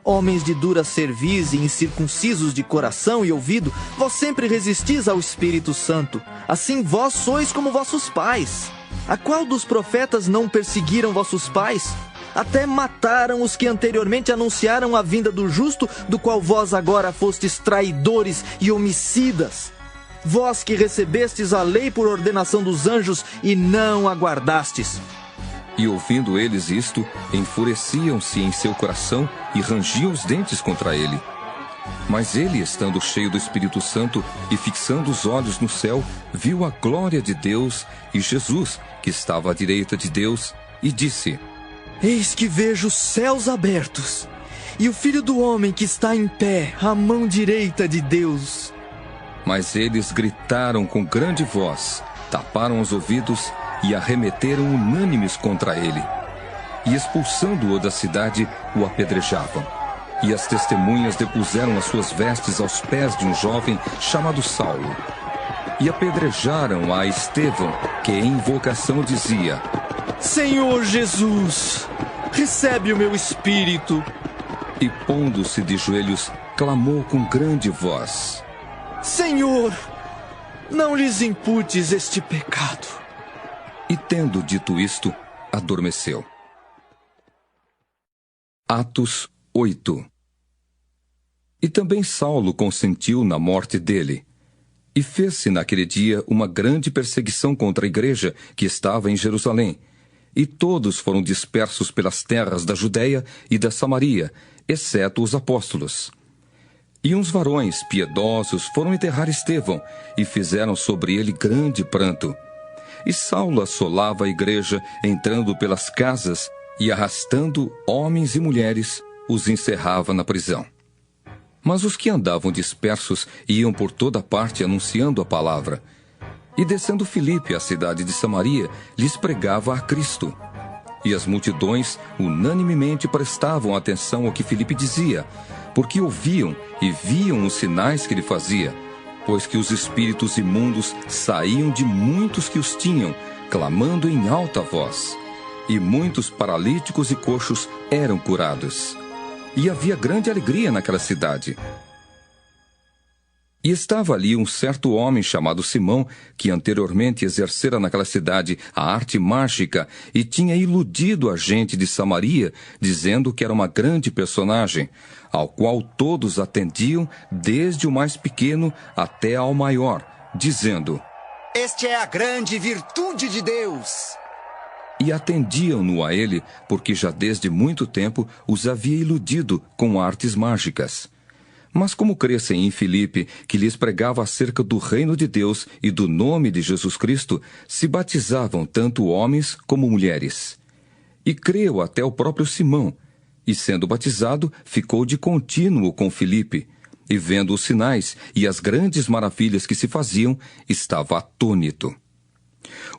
Homens de dura cerviz e incircuncisos de coração e ouvido, vós sempre resistis ao Espírito Santo. Assim vós sois como vossos pais. A qual dos profetas não perseguiram vossos pais? Até mataram os que anteriormente anunciaram a vinda do justo, do qual vós agora fostes traidores e homicidas. Vós que recebestes a lei por ordenação dos anjos e não a guardastes. E ouvindo eles isto, enfureciam-se em seu coração e rangiam os dentes contra ele. Mas ele, estando cheio do Espírito Santo e fixando os olhos no céu, viu a glória de Deus e Jesus, que estava à direita de Deus, e disse: Eis que vejo os céus abertos, e o Filho do Homem que está em pé, à mão direita de Deus. Mas eles gritaram com grande voz, taparam os ouvidos e arremeteram unânimes contra ele. E expulsando-o da cidade, o apedrejavam. E as testemunhas depuseram as suas vestes aos pés de um jovem chamado Saulo. E apedrejaram a Estevão, que em invocação dizia: Senhor Jesus, recebe o meu espírito. E pondo-se de joelhos, clamou com grande voz: Senhor, não lhes imputes este pecado. E tendo dito isto, adormeceu. Atos 8. E também Saulo consentiu na morte dele. E fez-se naquele dia uma grande perseguição contra a igreja que estava em Jerusalém. E todos foram dispersos pelas terras da Judéia e da Samaria, exceto os apóstolos. E uns varões piedosos foram enterrar Estevão e fizeram sobre ele grande pranto. E Saulo assolava a igreja, entrando pelas casas e arrastando homens e mulheres, os encerrava na prisão. Mas os que andavam dispersos iam por toda parte anunciando a palavra. E descendo Filipe à cidade de Samaria, lhes pregava a Cristo. E as multidões unanimemente prestavam atenção ao que Filipe dizia, porque ouviam e viam os sinais que ele fazia, pois que os espíritos imundos saíam de muitos que os tinham, clamando em alta voz. E muitos paralíticos e coxos eram curados. E havia grande alegria naquela cidade. E estava ali um certo homem chamado Simão, que anteriormente exercera naquela cidade a arte mágica e tinha iludido a gente de Samaria, dizendo que era uma grande personagem, ao qual todos atendiam, desde o mais pequeno até ao maior, dizendo: Este é a grande virtude de Deus. E atendiam-no a ele, porque já desde muito tempo os havia iludido com artes mágicas. Mas como crescem em Filipe, que lhes pregava acerca do reino de Deus e do nome de Jesus Cristo, se batizavam tanto homens como mulheres. E creu até o próprio Simão, e sendo batizado, ficou de contínuo com Filipe, e vendo os sinais e as grandes maravilhas que se faziam, estava atônito.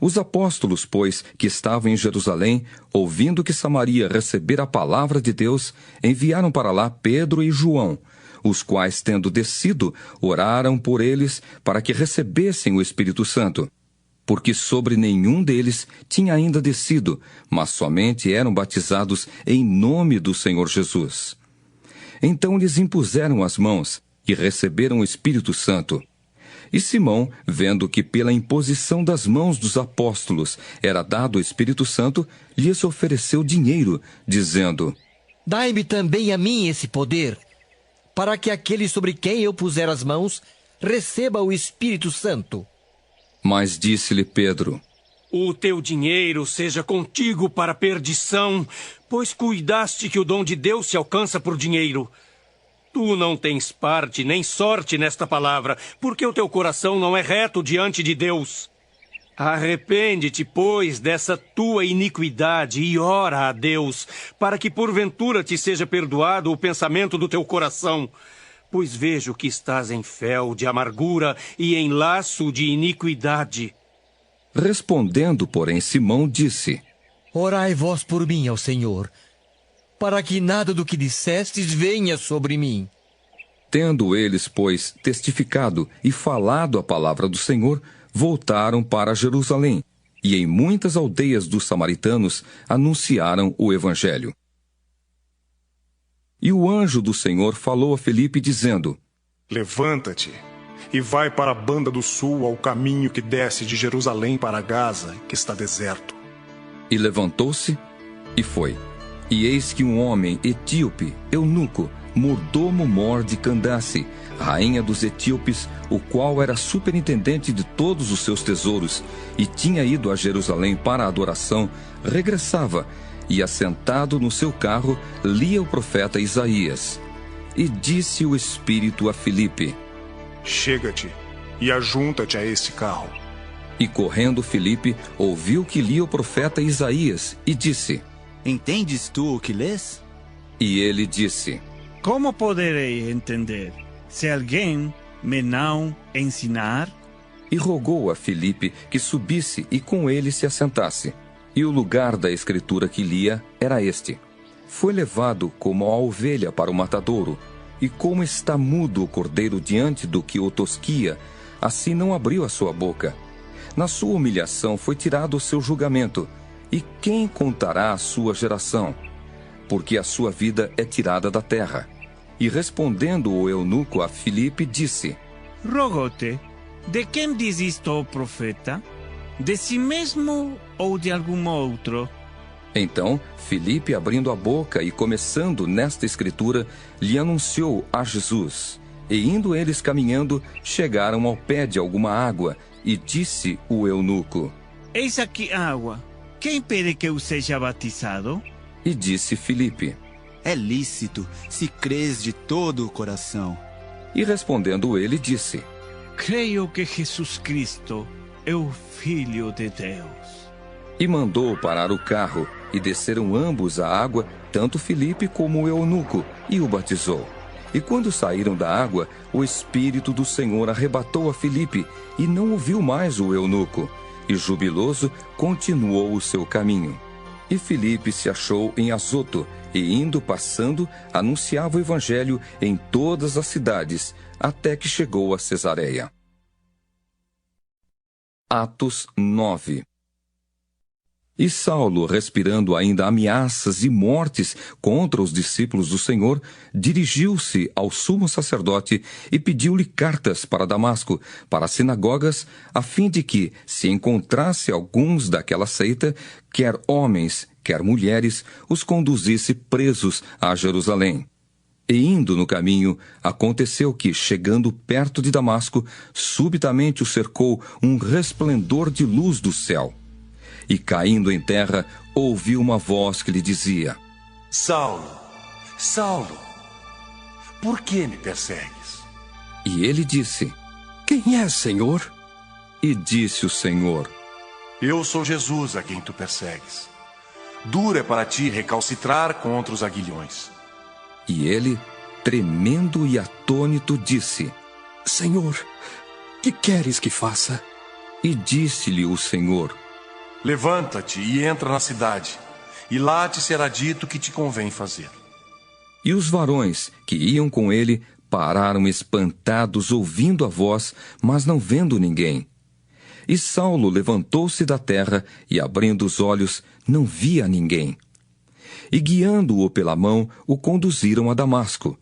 Os apóstolos, pois, que estavam em Jerusalém, ouvindo que Samaria recebera a palavra de Deus, enviaram para lá Pedro e João, os quais, tendo descido, oraram por eles para que recebessem o Espírito Santo, porque sobre nenhum deles tinha ainda descido, mas somente eram batizados em nome do Senhor Jesus. Então lhes impuseram as mãos e receberam o Espírito Santo. E Simão, vendo que pela imposição das mãos dos apóstolos era dado o Espírito Santo, lhes ofereceu dinheiro, dizendo: Dai-me também a mim esse poder, para que aquele sobre quem eu puser as mãos receba o Espírito Santo. Mas disse-lhe Pedro: O teu dinheiro seja contigo para perdição, pois cuidaste que o dom de Deus se alcança por dinheiro. Tu não tens parte nem sorte nesta palavra, porque o teu coração não é reto diante de Deus. Arrepende-te, pois, dessa tua iniquidade e ora a Deus, para que porventura te seja perdoado o pensamento do teu coração. Pois vejo que estás em fel de amargura e em laço de iniquidade. Respondendo, porém, Simão disse: Orai vós por mim ao Senhor, para que nada do que dissestes venha sobre mim. Tendo eles, pois, testificado e falado a palavra do Senhor, voltaram para Jerusalém, e em muitas aldeias dos samaritanos anunciaram o Evangelho. E o anjo do Senhor falou a Filipe, dizendo: Levanta-te e vai para a banda do sul, ao caminho que desce de Jerusalém para Gaza, que está deserto. E levantou-se e foi. E eis que um homem etíope, eunuco, mordomo-mor de Candace, rainha dos etíopes, o qual era superintendente de todos os seus tesouros, e tinha ido a Jerusalém para a adoração, regressava, e assentado no seu carro, lia o profeta Isaías. E disse o Espírito a Filipe: Chega-te e ajunta-te a este carro. E correndo Filipe, ouviu que lia o profeta Isaías, e disse: Entendes tu o que lês? E ele disse: Como poderei entender, se alguém me não ensinar? E rogou a Filipe que subisse e com ele se assentasse. E o lugar da escritura que lia era este: Foi levado como a ovelha para o matadouro, e como está mudo o cordeiro diante do que o tosquia, assim não abriu a sua boca. Na sua humilhação foi tirado o seu julgamento. E quem contará a sua geração? Porque a sua vida é tirada da terra. E respondendo o eunuco a Filipe, disse: Rogo-te, de quem diz isto o profeta? De si mesmo ou de algum outro? Então, Filipe, abrindo a boca e começando nesta escritura, lhe anunciou a Jesus. E indo eles caminhando, chegaram ao pé de alguma água, e disse o eunuco: Eis aqui água. Quem impede que eu seja batizado? E disse Filipe: É lícito, se crês de todo o coração. E respondendo ele, disse: Creio que Jesus Cristo é o Filho de Deus. E mandou parar o carro, e desceram ambos à água, tanto Filipe como o eunuco, e o batizou. E quando saíram da água, o Espírito do Senhor arrebatou a Filipe, e não o viu mais o eunuco, e jubiloso continuou o seu caminho. E Filipe se achou em Azoto, e indo passando, anunciava o evangelho em todas as cidades, até que chegou a Cesareia. Atos 9. E Saulo, respirando ainda ameaças e mortes contra os discípulos do Senhor, dirigiu-se ao sumo sacerdote e pediu-lhe cartas para Damasco, para as sinagogas, a fim de que, se encontrasse alguns daquela seita, quer homens, quer mulheres, os conduzisse presos a Jerusalém. E indo no caminho, aconteceu que, chegando perto de Damasco, subitamente o cercou um resplendor de luz do céu. E caindo em terra, ouviu uma voz que lhe dizia: Saulo, Saulo, por que me persegues? E ele disse: Quem és, Senhor? E disse o Senhor: Eu sou Jesus a quem tu persegues. Duro é para ti recalcitrar contra os aguilhões. E ele, tremendo e atônito, disse: Senhor, que queres que faça? E disse-lhe o Senhor: Levanta-te e entra na cidade, e lá te será dito o que te convém fazer. E os varões que iam com ele pararam espantados, ouvindo a voz, mas não vendo ninguém. E Saulo levantou-se da terra e, abrindo os olhos, não via ninguém. E guiando-o pela mão, o conduziram a Damasco.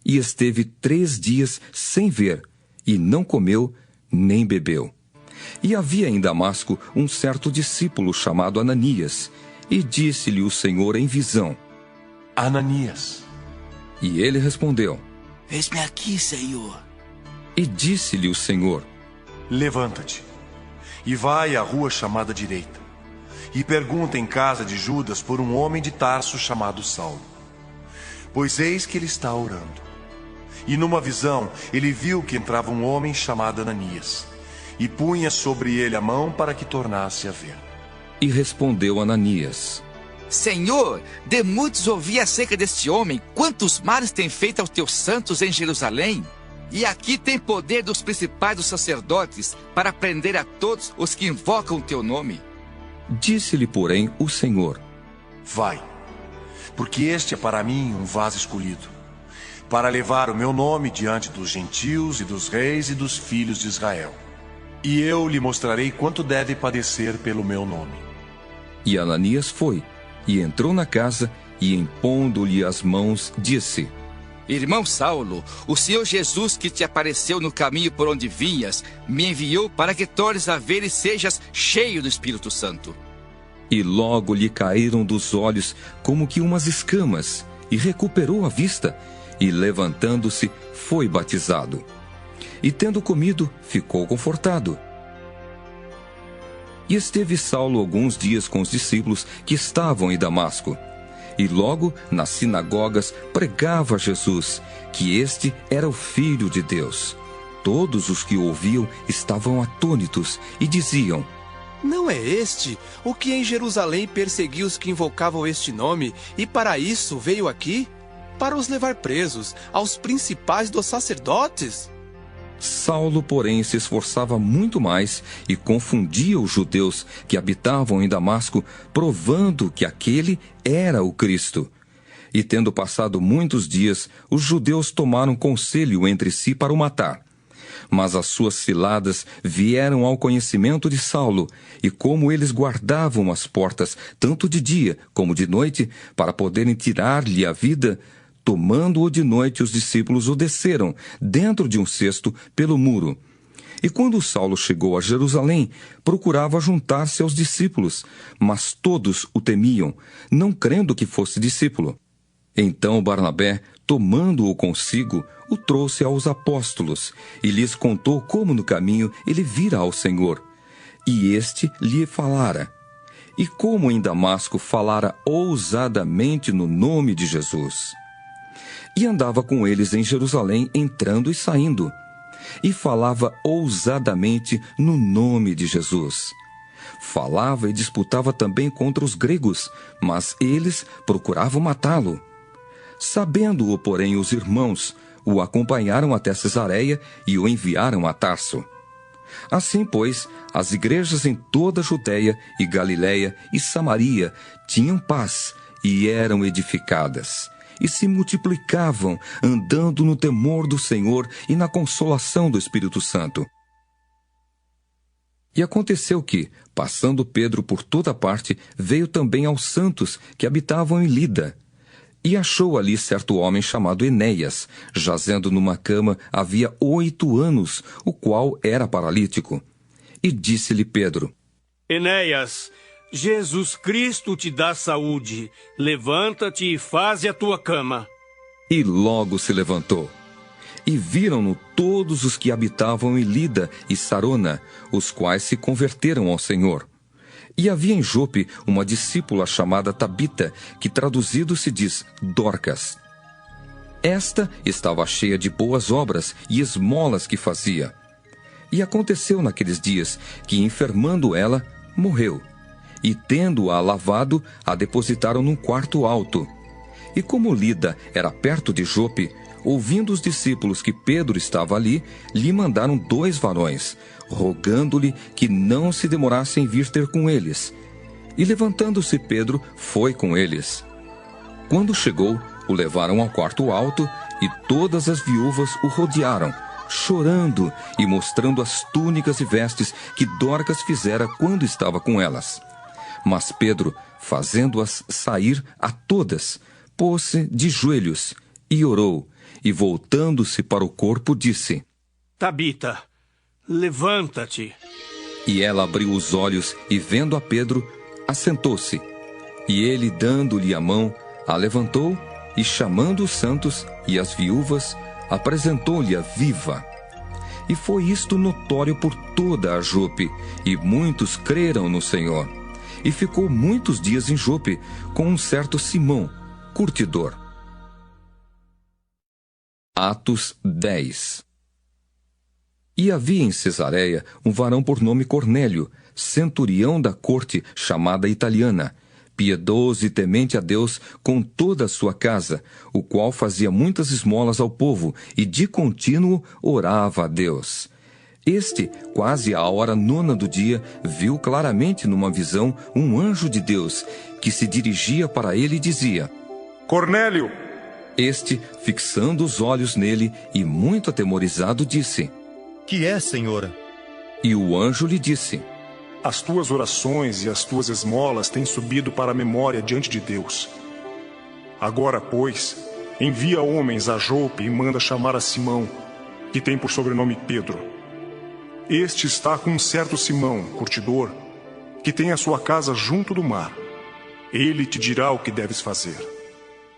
E esteve 3 dias sem ver, e não comeu nem bebeu. E havia em Damasco um certo discípulo chamado Ananias, e disse-lhe o Senhor em visão: Ananias. E ele respondeu: Eis-me aqui, Senhor. E disse-lhe o Senhor: Levanta-te, e vai à rua chamada Direita, e pergunta em casa de Judas por um homem de Tarso chamado Saulo. Pois eis que ele está orando. E numa visão ele viu que entrava um homem chamado Ananias, e punha sobre ele a mão para que tornasse a ver. E respondeu Ananias: Senhor, de muitos ouvi acerca deste homem, quantos males tem feito aos teus santos em Jerusalém. E aqui tem poder dos principais dos sacerdotes para prender a todos os que invocam o teu nome. Disse-lhe, porém, o Senhor: Vai, porque este é para mim um vaso escolhido, para levar o meu nome diante dos gentios e dos reis e dos filhos de Israel. E eu lhe mostrarei quanto deve padecer pelo meu nome. E Ananias foi, e entrou na casa, e impondo-lhe as mãos, disse: Irmão Saulo, o Senhor Jesus que te apareceu no caminho por onde vinhas, me enviou para que tornes a ver e sejas cheio do Espírito Santo. E logo lhe caíram dos olhos como que umas escamas, e recuperou a vista, e levantando-se, foi batizado. E tendo comido, ficou confortado. E esteve Saulo alguns dias com os discípulos que estavam em Damasco. E logo, nas sinagogas, pregava Jesus, que este era o Filho de Deus. Todos os que o ouviam estavam atônitos e diziam: Não é este o que em Jerusalém perseguiu os que invocavam este nome, e para isso veio aqui? Para os levar presos aos principais dos sacerdotes? Saulo, porém, se esforçava muito mais e confundia os judeus que habitavam em Damasco, provando que aquele era o Cristo. E tendo passado muitos dias, os judeus tomaram conselho entre si para o matar. Mas as suas ciladas vieram ao conhecimento de Saulo, e como eles guardavam as portas, tanto de dia como de noite, para poderem tirar-lhe a vida, tomando-o de noite, os discípulos o desceram, dentro de um cesto, pelo muro. E quando Saulo chegou a Jerusalém, procurava juntar-se aos discípulos, mas todos o temiam, não crendo que fosse discípulo. Então Barnabé, tomando-o consigo, o trouxe aos apóstolos, e lhes contou como no caminho ele vira ao Senhor. E este lhe falara, e como em Damasco falara ousadamente no nome de Jesus. E andava com eles em Jerusalém, entrando e saindo, e falava ousadamente no nome de Jesus. Falava e disputava também contra os gregos, mas eles procuravam matá-lo. Sabendo-o, porém, os irmãos, o acompanharam até Cesareia e o enviaram a Tarso. Assim, pois, as igrejas em toda a Judéia e Galiléia e Samaria tinham paz e eram edificadas, e se multiplicavam, andando no temor do Senhor e na consolação do Espírito Santo. E aconteceu que, passando Pedro por toda parte, veio também aos santos que habitavam em Lida, e achou ali certo homem chamado Enéas, jazendo numa cama havia 8 anos, o qual era paralítico. E disse-lhe Pedro: Enéas, Jesus Cristo te dá saúde. Levanta-te e faze a tua cama. E logo se levantou. E viram-no todos os que habitavam em Lida e Sarona, os quais se converteram ao Senhor. E havia em Jope uma discípula chamada Tabita, que traduzido se diz Dorcas. Esta estava cheia de boas obras e esmolas que fazia. E aconteceu naqueles dias que, enfermando ela, morreu. E tendo-a lavado, a depositaram num quarto alto. E como Lida era perto de Jope, ouvindo os discípulos que Pedro estava ali, lhe mandaram 2 varões, rogando-lhe que não se demorasse em vir ter com eles. E levantando-se Pedro, foi com eles. Quando chegou, o levaram ao quarto alto, e todas as viúvas o rodearam, chorando e mostrando as túnicas e vestes que Dorcas fizera quando estava com elas. Mas Pedro, fazendo-as sair a todas, pôs-se de joelhos e orou, e voltando-se para o corpo, disse: Tabita, levanta-te. E ela abriu os olhos e, vendo a Pedro, assentou-se. E ele, dando-lhe a mão, a levantou e, chamando os santos e as viúvas, apresentou-lhe a viva. E foi isto notório por toda a Jope, e muitos creram no Senhor. E ficou muitos dias em Jope com um certo Simão, curtidor. Atos 10. E havia em Cesareia um varão por nome Cornélio, centurião da corte chamada Italiana, piedoso e temente a Deus com toda a sua casa, o qual fazia muitas esmolas ao povo e de contínuo orava a Deus. Este, quase à hora 9 do dia, viu claramente numa visão um anjo de Deus, que se dirigia para ele e dizia: Cornélio! Este, fixando os olhos nele e muito atemorizado, disse: Que é, Senhora? E o anjo lhe disse: As tuas orações e as tuas esmolas têm subido para a memória diante de Deus. Agora, pois, envia homens a Jope e manda chamar a Simão, que tem por sobrenome Pedro. Este está com um certo Simão, curtidor, que tem a sua casa junto do mar. Ele te dirá o que deves fazer.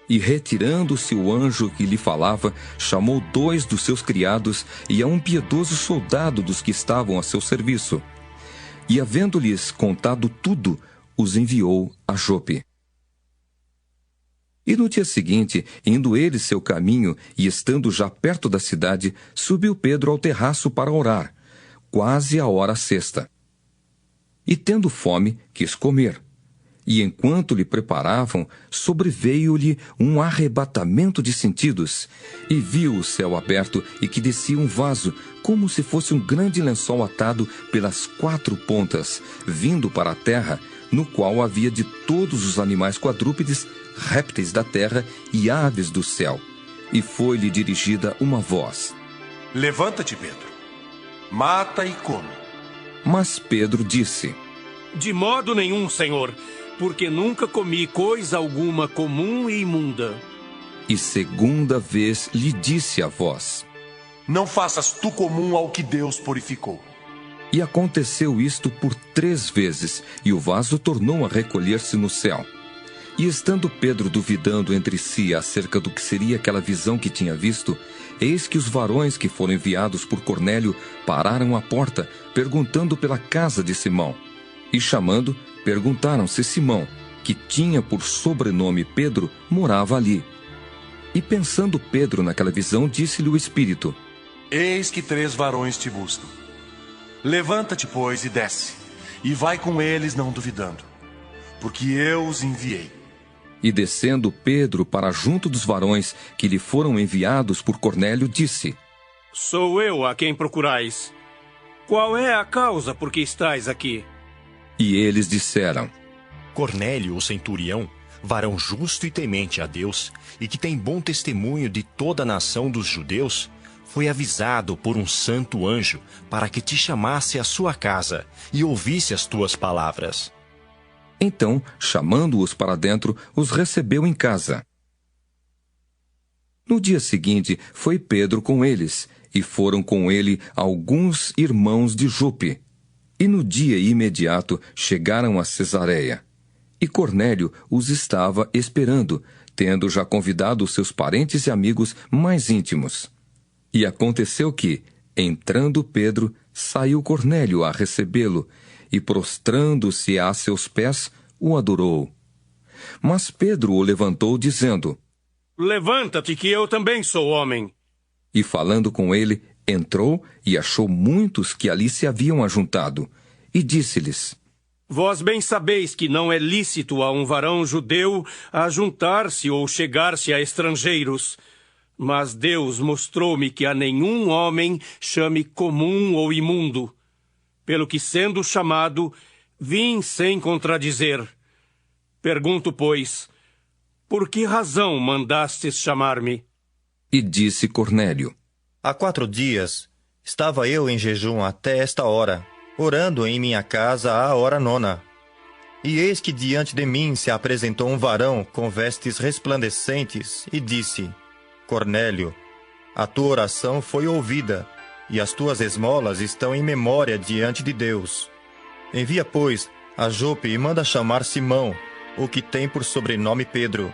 E retirando-se o anjo que lhe falava, chamou 2 dos seus criados e a um piedoso soldado dos que estavam a seu serviço. E, havendo-lhes contado tudo, os enviou a Jope. E no dia seguinte, indo ele seu caminho e estando já perto da cidade, subiu Pedro ao terraço para orar, quase à hora 6. E tendo fome, quis comer. E enquanto lhe preparavam, sobreveio-lhe um arrebatamento de sentidos, e viu o céu aberto e que descia um vaso, como se fosse um grande lençol atado pelas 4 pontas, vindo para a terra, no qual havia de todos os animais quadrúpedes, répteis da terra e aves do céu. E foi-lhe dirigida uma voz: Levanta-te, Pedro. Mata e come. Mas Pedro disse: De modo nenhum, Senhor, porque nunca comi coisa alguma comum e imunda. E segunda vez lhe disse a voz: Não faças tu comum ao que Deus purificou. E aconteceu isto por 3 vezes, e o vaso tornou a recolher-se no céu. E estando Pedro duvidando entre si acerca do que seria aquela visão que tinha visto, eis que os varões que foram enviados por Cornélio pararam à porta, perguntando pela casa de Simão. E chamando, perguntaram se Simão, que tinha por sobrenome Pedro, morava ali. E pensando Pedro naquela visão, disse-lhe o Espírito: Eis que 3 varões te buscam. Levanta-te, pois, e desce, e vai com eles não duvidando, porque eu os enviei. E descendo Pedro para junto dos varões que lhe foram enviados por Cornélio, disse: Sou eu a quem procurais. Qual é a causa por que estais aqui? E eles disseram: Cornélio, o centurião, varão justo e temente a Deus, e que tem bom testemunho de toda a nação dos judeus, foi avisado por um santo anjo para que te chamasse à sua casa e ouvisse as tuas palavras. Então, chamando-os para dentro, os recebeu em casa. No dia seguinte, foi Pedro com eles, e foram com ele alguns irmãos de Jope. E no dia imediato chegaram a Cesareia. E Cornélio os estava esperando, tendo já convidado os seus parentes e amigos mais íntimos. E aconteceu que, entrando Pedro, saiu Cornélio a recebê-lo, e prostrando-se a seus pés, o adorou. Mas Pedro o levantou, dizendo: Levanta-te, que eu também sou homem. E falando com ele, entrou e achou muitos que ali se haviam ajuntado, e disse-lhes: Vós bem sabeis que não é lícito a um varão judeu ajuntar-se ou chegar-se a estrangeiros. Mas Deus mostrou-me que a nenhum homem chame comum ou imundo. Pelo que, sendo chamado, vim sem contradizer. Pergunto, pois, por que razão mandastes chamar-me? E disse Cornélio: Há 4 dias estava eu em jejum até esta hora, orando em minha casa à hora 9. E eis que diante de mim se apresentou um varão com vestes resplandecentes e disse: Cornélio, a tua oração foi ouvida, e as tuas esmolas estão em memória diante de Deus. Envia, pois, a Jope e manda chamar Simão, o que tem por sobrenome Pedro.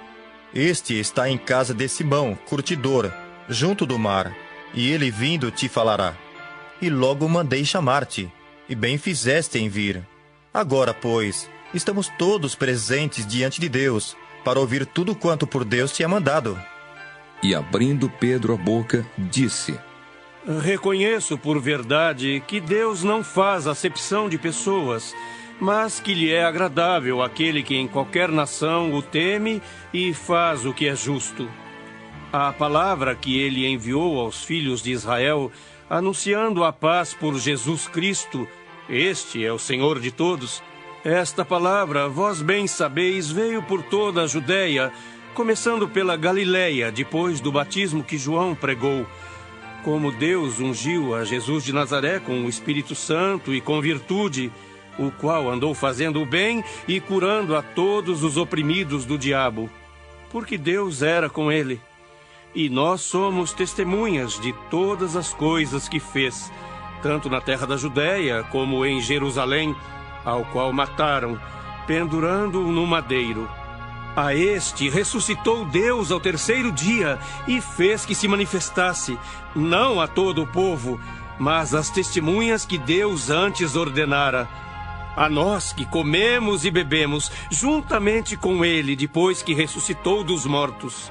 Este está em casa de Simão, curtidor, junto do mar, e ele vindo te falará. E logo mandei chamar-te, e bem fizeste em vir. Agora, pois, estamos todos presentes diante de Deus, para ouvir tudo quanto por Deus te é mandado. E abrindo Pedro a boca, disse: Reconheço por verdade que Deus não faz acepção de pessoas, mas que lhe é agradável aquele que em qualquer nação o teme e faz o que é justo. A palavra que ele enviou aos filhos de Israel, anunciando a paz por Jesus Cristo, este é o Senhor de todos. Esta palavra, vós bem sabeis, veio por toda a Judéia, começando pela Galileia, depois do batismo que João pregou. Como Deus ungiu a Jesus de Nazaré com o Espírito Santo e com virtude, o qual andou fazendo o bem e curando a todos os oprimidos do diabo, porque Deus era com ele. E nós somos testemunhas de todas as coisas que fez, tanto na terra da Judéia como em Jerusalém, ao qual mataram, pendurando-o no madeiro. A este ressuscitou Deus ao 3º dia e fez que se manifestasse, não a todo o povo, mas às testemunhas que Deus antes ordenara. A nós que comemos e bebemos juntamente com ele depois que ressuscitou dos mortos.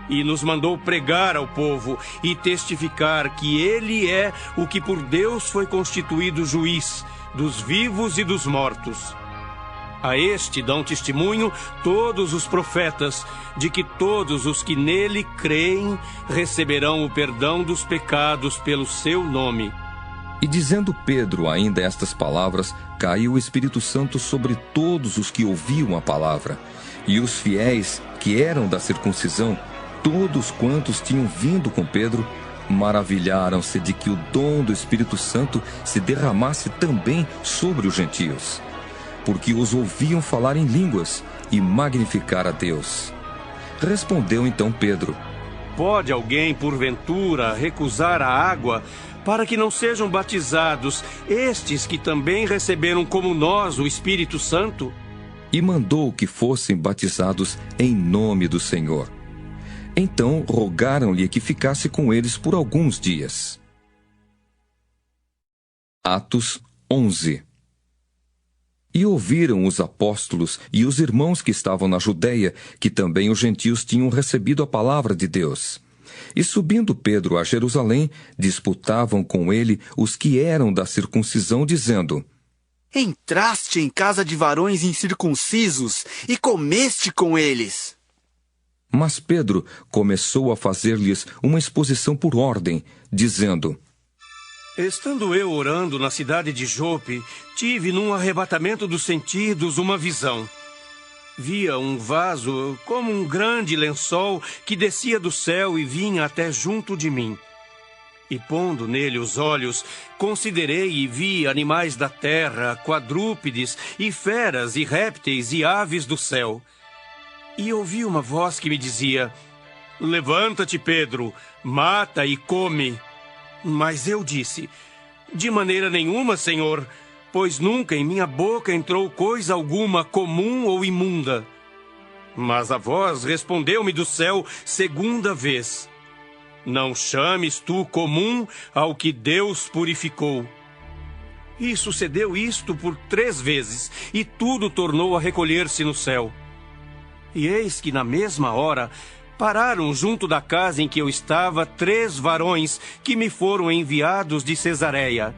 E nos mandou pregar ao povo e testificar que ele é o que por Deus foi constituído juiz dos vivos e dos mortos. A este dão testemunho todos os profetas, de que todos os que nele creem receberão o perdão dos pecados pelo seu nome. E dizendo Pedro ainda estas palavras, caiu o Espírito Santo sobre todos os que ouviam a palavra. E os fiéis, que eram da circuncisão, todos quantos tinham vindo com Pedro, maravilharam-se de que o dom do Espírito Santo se derramasse também sobre os gentios, porque os ouviam falar em línguas e magnificar a Deus. Respondeu então Pedro: Pode alguém, porventura, recusar a água para que não sejam batizados estes que também receberam como nós o Espírito Santo? E mandou que fossem batizados em nome do Senhor. Então rogaram-lhe que ficasse com eles por alguns dias. Atos 11. E ouviram os apóstolos e os irmãos que estavam na Judéia, que também os gentios tinham recebido a palavra de Deus. E subindo Pedro a Jerusalém, disputavam com ele os que eram da circuncisão, dizendo: Entraste em casa de varões incircuncisos e comeste com eles. Mas Pedro começou a fazer-lhes uma exposição por ordem, dizendo: Estando eu orando na cidade de Jope, tive num arrebatamento dos sentidos uma visão. Via um vaso como um grande lençol que descia do céu e vinha até junto de mim. E pondo nele os olhos, considerei e vi animais da terra, quadrúpedes, e feras, e répteis, e aves do céu. E ouvi uma voz que me dizia: Levanta-te, Pedro, mata e come. Mas eu disse: De maneira nenhuma, Senhor, pois nunca em minha boca entrou coisa alguma comum ou imunda. Mas a voz respondeu-me do céu segunda vez: Não chames tu comum ao que Deus purificou. E sucedeu isto por 3 vezes, e tudo tornou a recolher-se no céu. E eis que na mesma hora pararam junto da casa em que eu estava 3 varões que me foram enviados de Cesareia.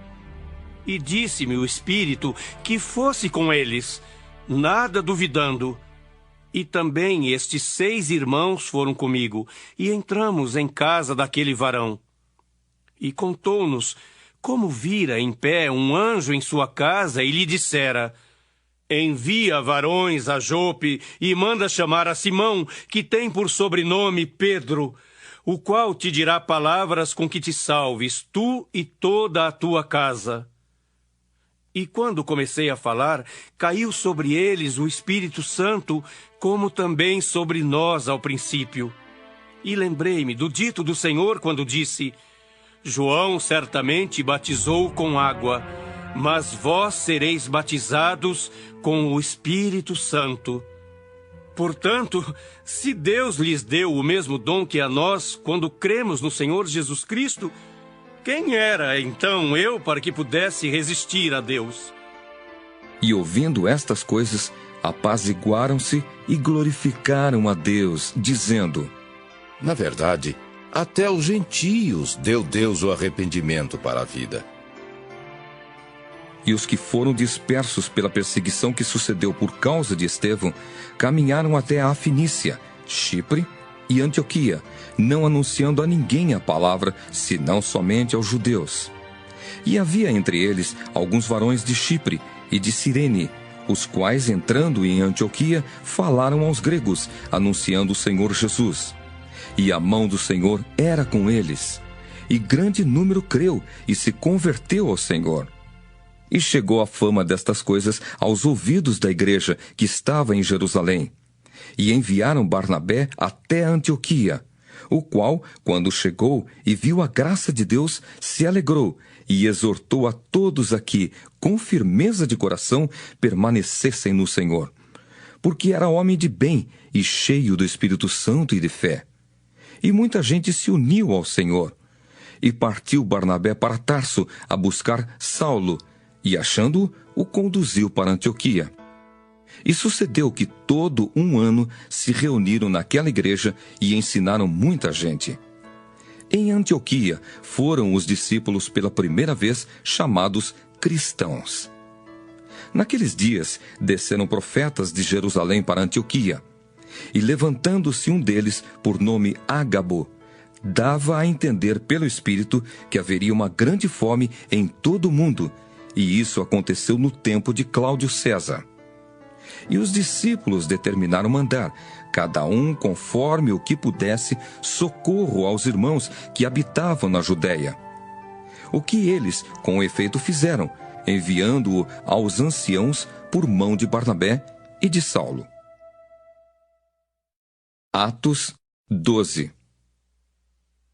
E disse-me o Espírito que fosse com eles, nada duvidando. E também estes 6 irmãos foram comigo, e entramos em casa daquele varão. E contou-nos como vira em pé um anjo em sua casa e lhe dissera: Envia varões a Jope e manda chamar a Simão, que tem por sobrenome Pedro, o qual te dirá palavras com que te salves, tu e toda a tua casa. E quando comecei a falar, caiu sobre eles o Espírito Santo, como também sobre nós ao princípio. E lembrei-me do dito do Senhor quando disse: João certamente batizou com água, mas vós sereis batizados com o Espírito Santo. Portanto, se Deus lhes deu o mesmo dom que a nós quando cremos no Senhor Jesus Cristo, quem era então eu para que pudesse resistir a Deus? E ouvindo estas coisas, apaziguaram-se e glorificaram a Deus, dizendo: Na verdade, até os gentios deu Deus o arrependimento para a vida. E os que foram dispersos pela perseguição que sucedeu por causa de Estevão, caminharam até a Fenícia, Chipre e Antioquia, não anunciando a ninguém a palavra, senão somente aos judeus. E havia entre eles alguns varões de Chipre e de Cirene, os quais, entrando em Antioquia, falaram aos gregos, anunciando o Senhor Jesus. E a mão do Senhor era com eles. E grande número creu e se converteu ao Senhor. E chegou a fama destas coisas aos ouvidos da igreja que estava em Jerusalém. E enviaram Barnabé até Antioquia, o qual, quando chegou e viu a graça de Deus, se alegrou e exortou a todos aqui, com firmeza de coração, permanecessem no Senhor. Porque era homem de bem e cheio do Espírito Santo e de fé. E muita gente se uniu ao Senhor. E partiu Barnabé para Tarso a buscar Saulo, e achando-o, o conduziu para Antioquia. E sucedeu que todo um ano se reuniram naquela igreja e ensinaram muita gente. Em Antioquia foram os discípulos pela primeira vez chamados cristãos. Naqueles dias desceram profetas de Jerusalém para Antioquia. E levantando-se um deles, por nome Ágabo, dava a entender pelo Espírito que haveria uma grande fome em todo o mundo, e isso aconteceu no tempo de Cláudio César. E os discípulos determinaram mandar, cada um conforme o que pudesse, socorro aos irmãos que habitavam na Judéia. O que eles, com efeito, fizeram, enviando-o aos anciãos por mão de Barnabé e de Saulo. Atos 12.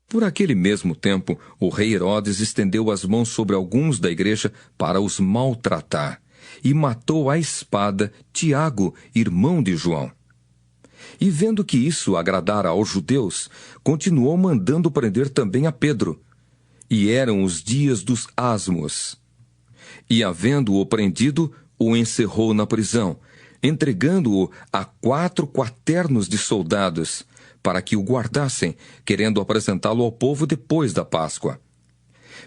Por aquele mesmo tempo, o rei Herodes estendeu as mãos sobre alguns da igreja para os maltratar, e matou à espada Tiago, irmão de João. E vendo que isso agradara aos judeus, continuou mandando prender também a Pedro. E eram os dias dos asmos. E havendo-o prendido, o encerrou na prisão, entregando-o a 4 quaternos de soldados, para que o guardassem, querendo apresentá-lo ao povo depois da Páscoa.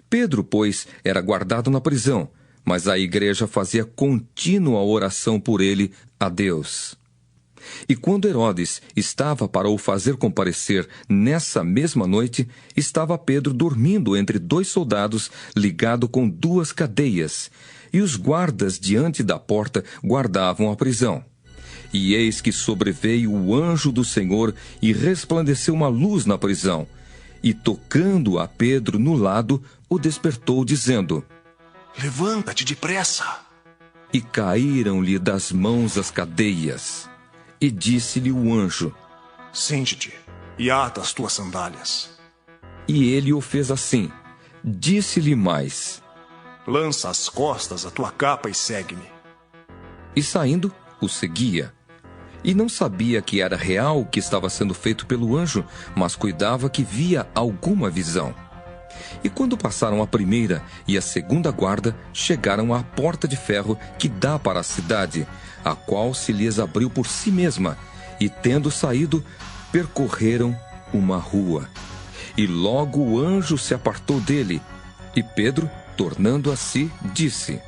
Pedro, pois, era guardado na prisão, mas a igreja fazia contínua oração por ele a Deus. E quando Herodes estava para o fazer comparecer nessa mesma noite, estava Pedro dormindo entre 2 soldados, ligado com 2 cadeias, e os guardas diante da porta guardavam a prisão. E eis que sobreveio o anjo do Senhor e resplandeceu uma luz na prisão, e tocando a Pedro no lado, o despertou, dizendo: Levanta-te depressa. E caíram-lhe das mãos as cadeias. E disse-lhe o anjo: Sente-te e ata as tuas sandálias. E ele o fez assim. Disse-lhe mais: Lança às costas a tua capa e segue-me. E saindo, o seguia. E não sabia que era real o que estava sendo feito pelo anjo, mas cuidava que via alguma visão. E quando passaram a primeira e a segunda guarda, chegaram à porta de ferro que dá para a cidade, a qual se lhes abriu por si mesma, e tendo saído, percorreram uma rua. E logo o anjo se apartou dele, e Pedro, tornando a si, disse: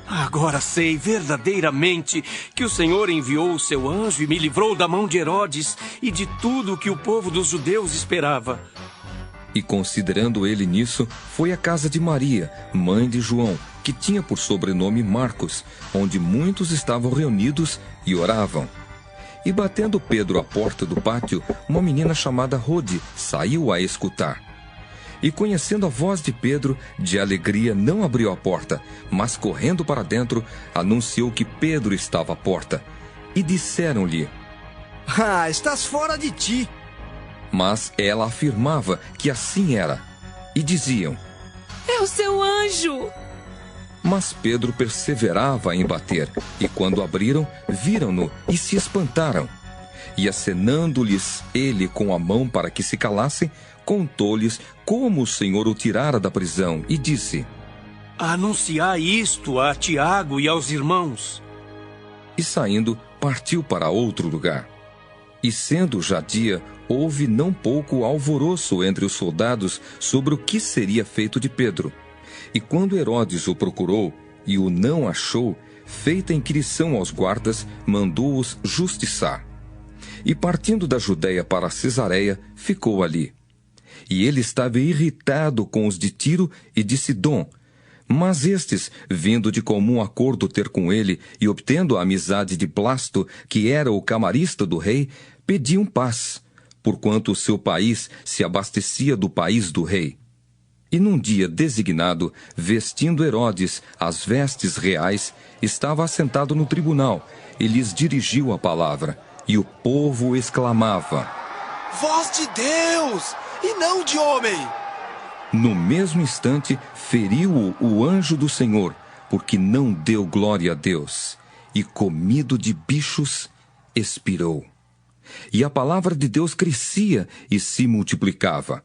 Agora sei verdadeiramente que o Senhor enviou o seu anjo e me livrou da mão de Herodes e de tudo o que o povo dos judeus esperava. E considerando ele nisso, foi à casa de Maria, mãe de João, que tinha por sobrenome Marcos, onde muitos estavam reunidos e oravam. E batendo Pedro à porta do pátio, uma menina chamada Rode saiu a escutar. E conhecendo a voz de Pedro, de alegria não abriu a porta, mas correndo para dentro, anunciou que Pedro estava à porta. E disseram-lhe: Estás fora de ti. Mas ela afirmava que assim era. E diziam: É o seu anjo. Mas Pedro perseverava em bater, e quando abriram, viram-no e se espantaram. E acenando-lhes ele com a mão para que se calassem, contou-lhes como o Senhor o tirara da prisão, e disse: Anunciai isto a Tiago e aos irmãos. E saindo, partiu para outro lugar. E sendo já dia, houve não pouco alvoroço entre os soldados sobre o que seria feito de Pedro. E quando Herodes o procurou e o não achou, feita inquirição aos guardas, mandou-os justiçar. E partindo da Judéia para Cesareia, ficou ali. E ele estava irritado com os de Tiro e de Sidom. Mas estes, vindo de comum acordo ter com ele e obtendo a amizade de Blasto, que era o camarista do rei, pediam paz, porquanto o seu país se abastecia do país do rei. E num dia designado, vestindo Herodes as vestes reais, estava assentado no tribunal, e lhes dirigiu a palavra, e o povo exclamava: Voz de Deus, e não de homem! No mesmo instante, feriu-o o anjo do Senhor, porque não deu glória a Deus, e comido de bichos, expirou. E a palavra de Deus crescia e se multiplicava.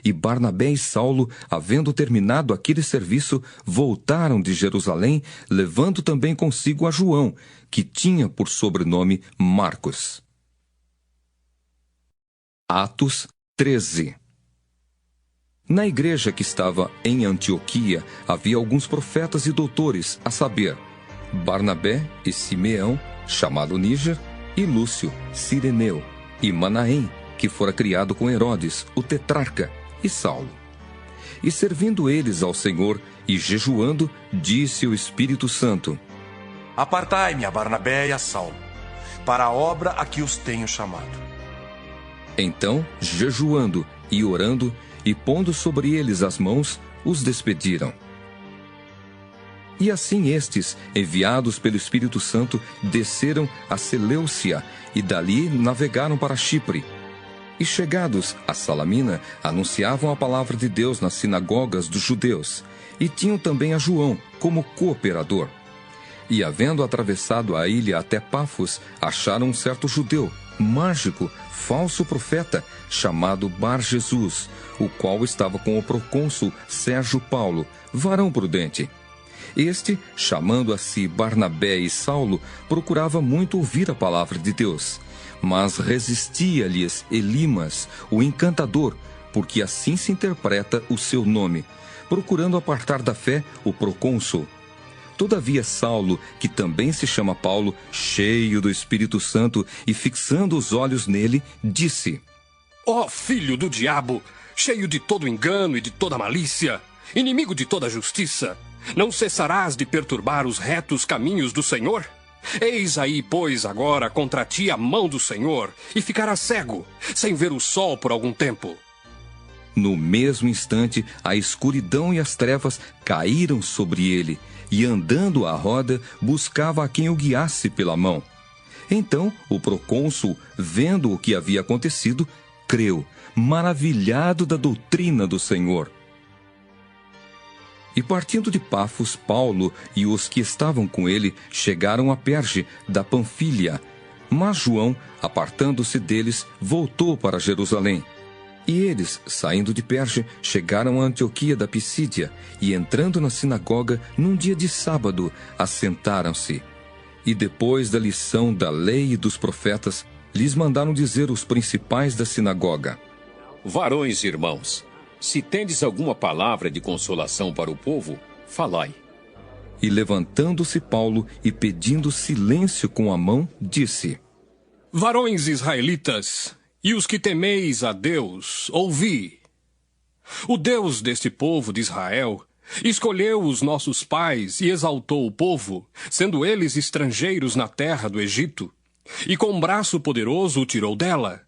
E Barnabé e Saulo, havendo terminado aquele serviço, voltaram de Jerusalém, levando também consigo a João, que tinha por sobrenome Marcos. Atos 13. Na igreja que estava em Antioquia, havia alguns profetas e doutores, a saber, Barnabé e Simeão, chamado Níger, e Lúcio, Cireneu, e Manaém, que fora criado com Herodes, o tetrarca, e Saulo. E servindo eles ao Senhor e jejuando, disse o Espírito Santo: Apartai-me a Barnabé e a Saulo, para a obra a que os tenho chamado. Então, jejuando e orando, e pondo sobre eles as mãos, os despediram. E assim estes, enviados pelo Espírito Santo, desceram a Seleucia, e dali navegaram para Chipre. E chegados a Salamina, anunciavam a palavra de Deus nas sinagogas dos judeus, e tinham também a João como cooperador. E havendo atravessado a ilha até Pafos, acharam um certo judeu, mágico, falso profeta, chamado Bar-Jesus, o qual estava com o procônsul Sérgio Paulo, varão prudente. Este, chamando a si Barnabé e Saulo, procurava muito ouvir a palavra de Deus. Mas resistia-lhes Elimas, o encantador, porque assim se interpreta o seu nome, procurando apartar da fé o procônsul. Todavia Saulo, que também se chama Paulo, cheio do Espírito Santo e fixando os olhos nele, disse: Ó filho do diabo, cheio de todo engano e de toda malícia, inimigo de toda justiça, não cessarás de perturbar os retos caminhos do Senhor? Eis aí, pois, agora contra ti a mão do Senhor, e ficarás cego, sem ver o sol por algum tempo. No mesmo instante, a escuridão e as trevas caíram sobre ele, e andando à roda, buscava a quem o guiasse pela mão. Então, o procônsul, vendo o que havia acontecido, creu, maravilhado da doutrina do Senhor. E partindo de Pafos, Paulo e os que estavam com ele chegaram a Perge, da Panfilha. Mas João, apartando-se deles, voltou para Jerusalém. E eles, saindo de Perge, chegaram a Antioquia da Pisídia, e entrando na sinagoga, num dia de sábado, assentaram-se. E depois da lição da lei e dos profetas, lhes mandaram dizer os principais da sinagoga: Varões e irmãos, se tendes alguma palavra de consolação para o povo, falai. E levantando-se Paulo e pedindo silêncio com a mão, disse: Varões israelitas, e os que temeis a Deus, ouvi. O Deus deste povo de Israel escolheu os nossos pais e exaltou o povo, sendo eles estrangeiros na terra do Egito, e com braço poderoso o tirou dela,